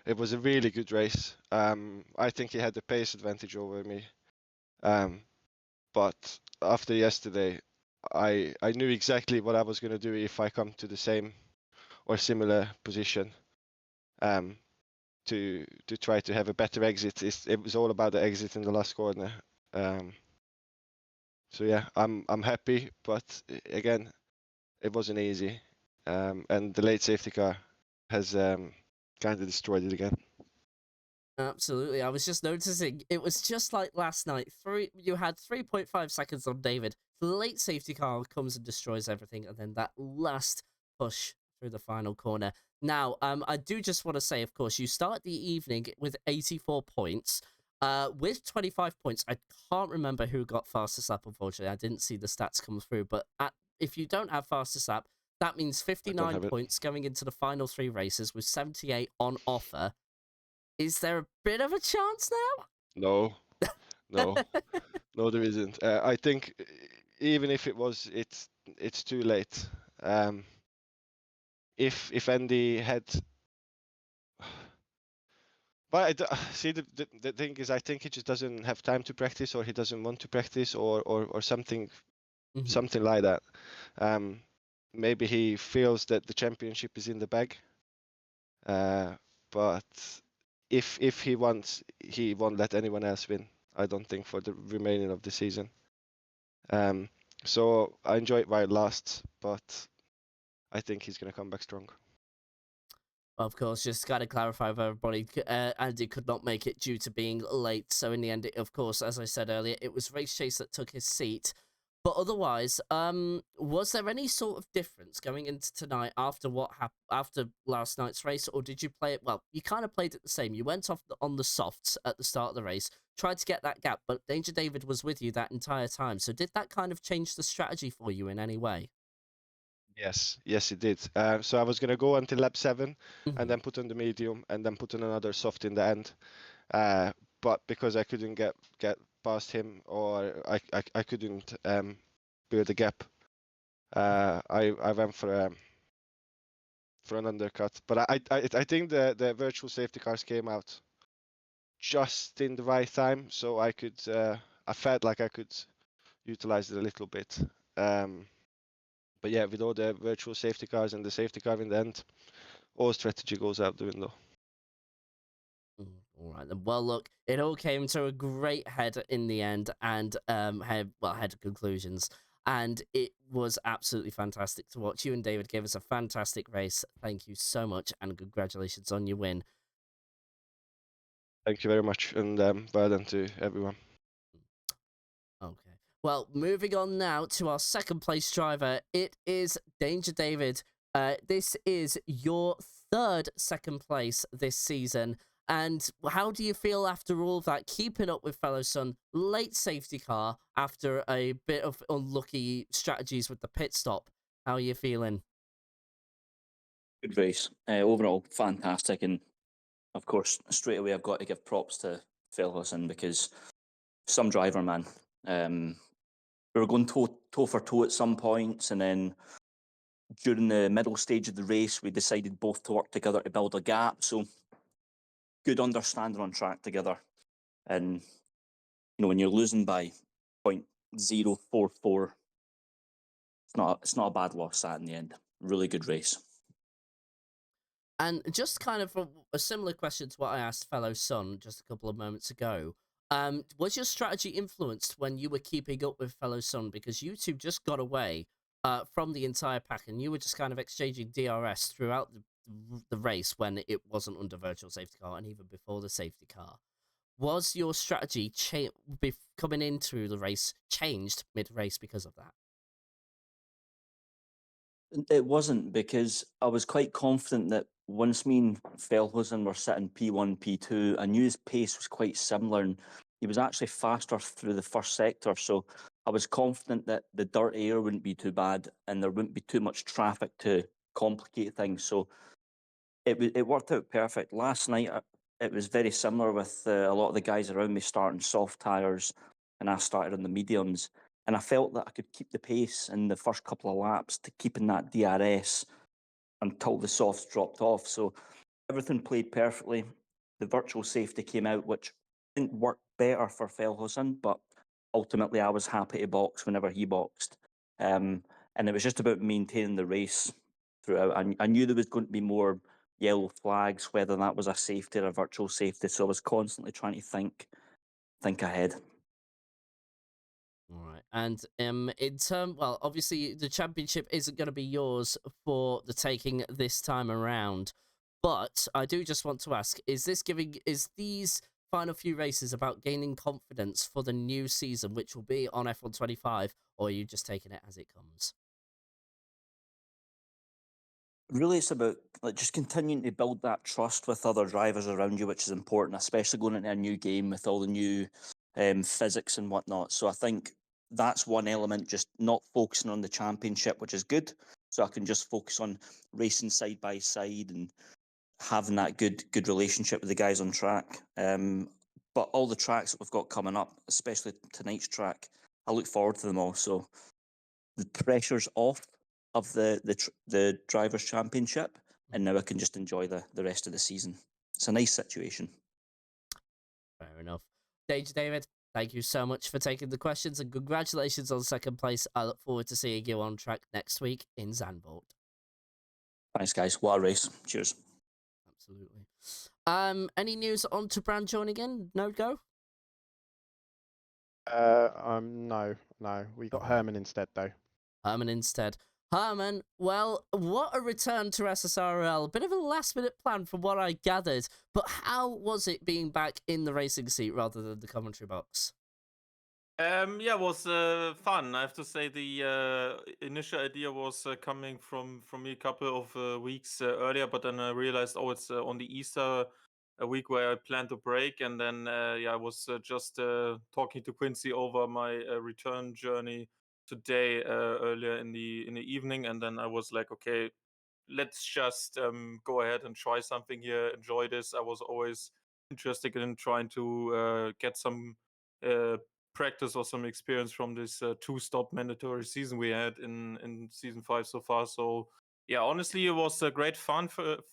It was a really good race. I think he had the pace advantage over me. But after yesterday, I knew exactly what I was going to do if I come to the same or similar position. To try to have a better exit. It was all about the exit in the last corner. So yeah, I'm happy, but again, it wasn't easy. And the late safety car has kind of destroyed it again. Absolutely. I was just noticing, it was just like last night. You had 3.5 seconds on David. The late safety car comes and destroys everything, and then that last push through the final corner. Now, I do just want to say, of course, you start the evening with 84 points. With 25 points, I can't remember who got fastest lap, unfortunately. I didn't see the stats come through, but if you don't have fastest lap, that means 59 points going into the final 3 races with 78 on offer. Is there a bit of a chance now? No, no, there isn't. I think even if it was, it's too late. if Andy had, but see the thing is, I think he just doesn't have time to practice, or he doesn't want to practice, or something Mhm. something like that. Maybe he feels that the championship is in the bag. But if he wants, he won't let anyone else win. I don't think for the remaining of the season. Um, so I enjoy it while it lasts, but I think he's gonna come back strong. Of course, just got to clarify for everybody, Andy could not make it due to being late. So in the end, of course, as I said earlier, it was Race Chase that took his seat. But otherwise, was there any sort of difference going into tonight after what happened after last night's race, or did you play it? Well, you kind of played it the same. You went off on the softs at the start of the race, tried to get that gap, but Danger David was with you that entire time. So did that kind of change the strategy for you in any way? Yes, it did. So I was gonna go until lap 7, and Mhm. then put on the medium, and then put on another soft in the end. Uh, but because I couldn't get past him, or I couldn't build a gap, I went for an undercut. But I think the virtual safety cars came out just in the right time, so I felt like I could utilize it a little bit. Um, but yeah, with all the virtual safety cars and the safety car in the end, all strategy goes out the window. All right then. Well, look, it all came to a great head in the end, and head conclusions, and it was absolutely fantastic to watch. You and David gave us a fantastic race. Thank you so much, and congratulations on your win. Thank you very much, and well done to everyone. Okay. Well, moving on now to our second place driver. It is Danger David. This is your third second place this season. And how do you feel after all of that? Keeping up with fellow son, late safety car after a bit of unlucky strategies with the pit stop. How are you feeling? Good race. Overall, fantastic. And of course, straight away, I've got to give props to Ferguson because some driver, man. Um, we were going toe for toe at some points, and then during the middle stage of the race, we decided both to work together to build a gap. So good understanding on track together. And when you're losing by 0.044, it's not a bad loss. That in the end, really good race. And just kind of a similar question to what I asked fellow son just a couple of moments ago. Was your strategy influenced when you were keeping up with fellow son because you two just got away from the entire pack and you were just kind of exchanging DRS throughout the race when it wasn't under virtual safety car and even before the safety car? Was your strategy coming into the race changed mid race because of that? It wasn't because I was quite confident that once me and Felhusen were sitting P1, P2, I knew his pace was quite similar and he was actually faster through the first sector. So I was confident that the dirt air wouldn't be too bad and there wouldn't be too much traffic to complicate things. So it worked out perfect. Last night, it was very similar with a lot of the guys around me starting soft tyres, and I started on the mediums. And I felt that I could keep the pace in the first couple of laps to keeping that DRS until the softs dropped off. So everything played perfectly. The virtual safety came out, which I think worked better for Felhusen, but ultimately I was happy to box whenever he boxed. And it was just about maintaining the race throughout. I knew there was going to be more yellow flags, whether that was a safety or a virtual safety. So I was constantly trying to think ahead. All right. And well, obviously the championship isn't going to be yours for the taking this time around. But I do just want to ask, is these final few races about gaining confidence for the new season, which will be on F125, or are you just taking it as it comes? Really, it's about like just continuing to build that trust with other drivers around you, which is important, especially going into a new game with all the new physics and whatnot. So I think that's one element, just not focusing on the championship, which is good. So I can just focus on racing side by side and having that good relationship with the guys on track. But all the tracks that we've got coming up, especially tonight's track, I look forward to them all. So the pressure's off of the Drivers' Championship, and now I can just enjoy the rest of the season. It's a nice situation. Fair enough. David, thank you so much for taking the questions and congratulations on second place. I look forward to seeing you on track next week in Zandvoort. Thanks, guys. What a race. Cheers. Absolutely. Any news on to Brand joining in? No go? No. We got Herman instead, though. Herman instead. Herman, well, what a return to SSRL. Bit of a last-minute plan from what I gathered, but how was it being back in the racing seat rather than the commentary box? Yeah, it was fun. I have to say the initial idea was coming from me a couple of weeks earlier, but then I realized, oh, it's on the Easter a week where I planned to break, and then yeah, I was just talking to Quincy over my return journey today earlier in the evening, and then I was like, okay, let's just go ahead and try something here. Enjoy this. I was always interested in trying to get some uh, practice or some experience from this two-stop mandatory season we had in season 5 so far. So yeah, honestly, it was great fun.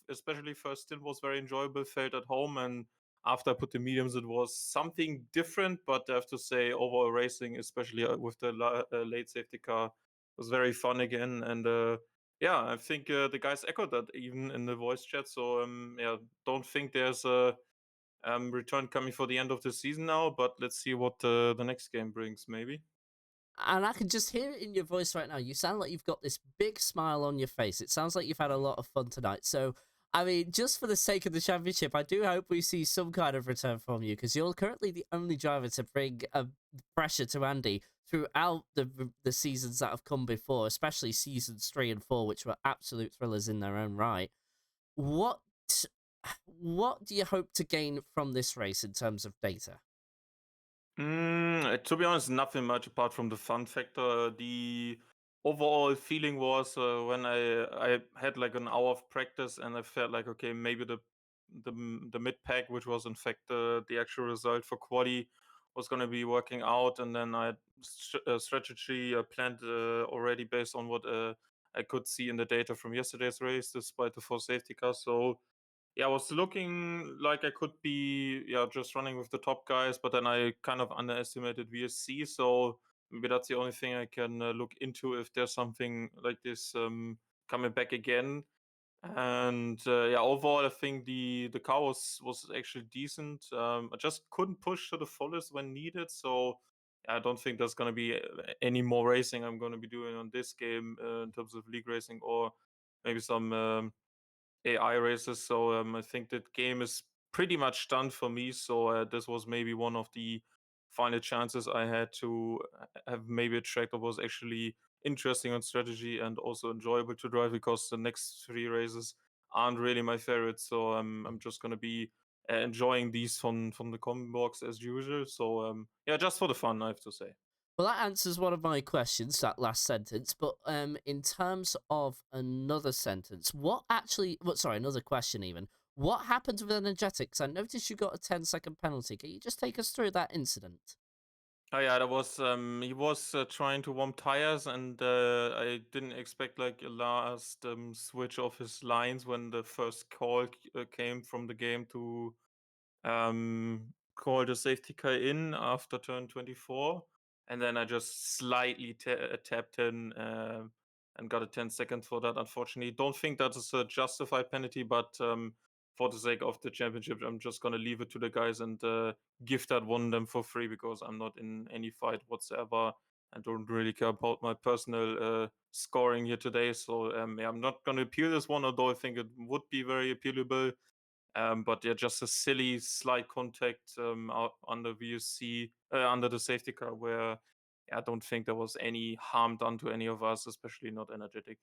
Especially first stint was very enjoyable. Felt at home, and after I put the mediums, it was something different. But I have to say, overall racing, especially with the late safety car, was very fun again. And yeah, I think the guys echoed that even in the voice chat. So yeah, don't think there's a return coming for the end of the season now, but let's see what the next game brings, maybe. And I can just hear it in your voice right now. You sound like you've got this big smile on your face. It sounds like you've had a lot of fun tonight. So, I mean, just for the sake of the championship, I do hope we see some kind of return from you because you're currently the only driver to bring pressure to Andy throughout the seasons that have come before, especially seasons 3 and 4, which were absolute thrillers in their own right. What do you hope to gain from this race in terms of data? To be honest, nothing much apart from the fun factor. The overall feeling was when I had like an hour of practice and I felt like, okay, maybe the mid pack, which was in fact the actual result for quali, was going to be working out, and then I had strategy planned already based on what I could see in the data from yesterday's race, despite the 4 safety cars. So yeah, I was looking like I could be just running with the top guys, but then I kind of underestimated VSC. So maybe that's the only thing I can look into if there's something like this coming back again. And yeah, overall, I think the car was actually decent. I just couldn't push to the fullest when needed. So I don't think there's going to be any more racing I'm going to be doing on this game in terms of league racing or maybe some AI races. So I think that game is pretty much done for me. So this was maybe one of the final chances I had to have maybe a track that was actually interesting on strategy and also enjoyable to drive, because the next 3 races aren't really my favorites. So I'm just gonna be enjoying these from the comment box as usual. So yeah, just for the fun, I have to say. Well, that answers one of my questions, that last sentence. But in terms of another sentence, another question even. What happened with energetics? I noticed you got a 10-second penalty. Can you just take us through that incident? Oh yeah, that was he was trying to warm tires, and I didn't expect like a last switch of his lines when the first call came from the game to call the safety car in after turn 24, and then I just slightly tapped in and got a 10 second for that. Unfortunately, don't think that is a justified penalty, but for the sake of the championship, I'm just gonna leave it to the guys and give that one them for free, because I'm not in any fight whatsoever and don't really care about my personal scoring here today. So yeah, I'm not gonna appeal this one, although I think it would be very appealable. But yeah, just a silly slight contact out under VSC, under the safety car, where I don't think there was any harm done to any of us, especially not energetic.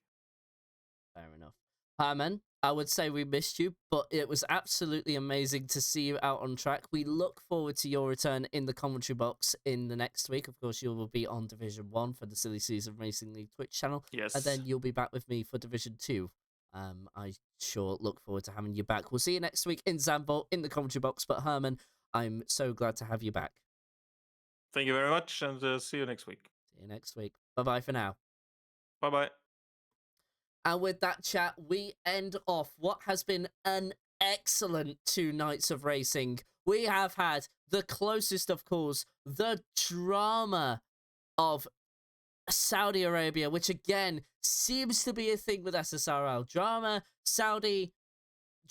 Fair enough. Herman, I would say we missed you, but it was absolutely amazing to see you out on track. We look forward to your return in the commentary box in the next week. Of course, you will be on Division 1 for the Silly Season Racing League Twitch channel. Yes. And then you'll be back with me for Division 2. I sure look forward to having you back. We'll see you next week in Zandvoort in the commentary box. But Herman, I'm so glad to have you back. Thank you very much, and see you next week. See you next week. Bye-bye for now. Bye bye. And with that chat, we end off what has been an excellent 2 nights of racing. We have had the closest, of course, the drama of Saudi Arabia, which again seems to be a thing with SSRL. Drama, Saudi,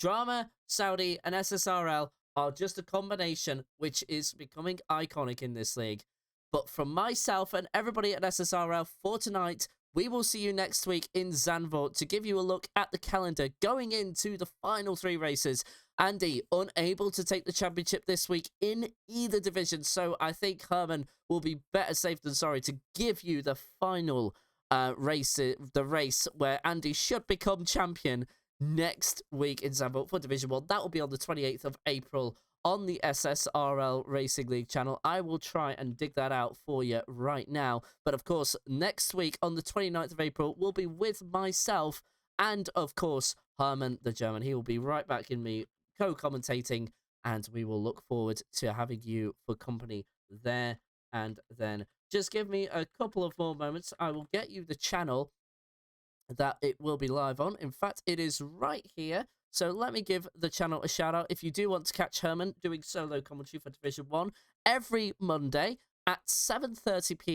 and SSRL are just a combination which is becoming iconic in this league. But from myself and everybody at SSRL for tonight, we will see you next week in Zandvoort to give you a look at the calendar going into the final 3 races. Andy, unable to take the championship this week in either division, so I think Herman will be better safe than sorry to give you the final race where Andy should become champion next week in Zandvoort for Division 1. That will be on the 28th of April on the SSRL Racing League channel. I will try and dig that out for you right now. But of course, next week on the 29th of April, we'll be with myself and, of course, Herman the German. He will be right back in me co-commentating, and we will look forward to having you for company there and then. Just give me a couple of more moments. I will get you the channel that it will be live on. In fact, it is right here. So let me give the channel a shout out. If you do want to catch Herman doing solo commentary for Division 1 every Monday at 7:30 p.m.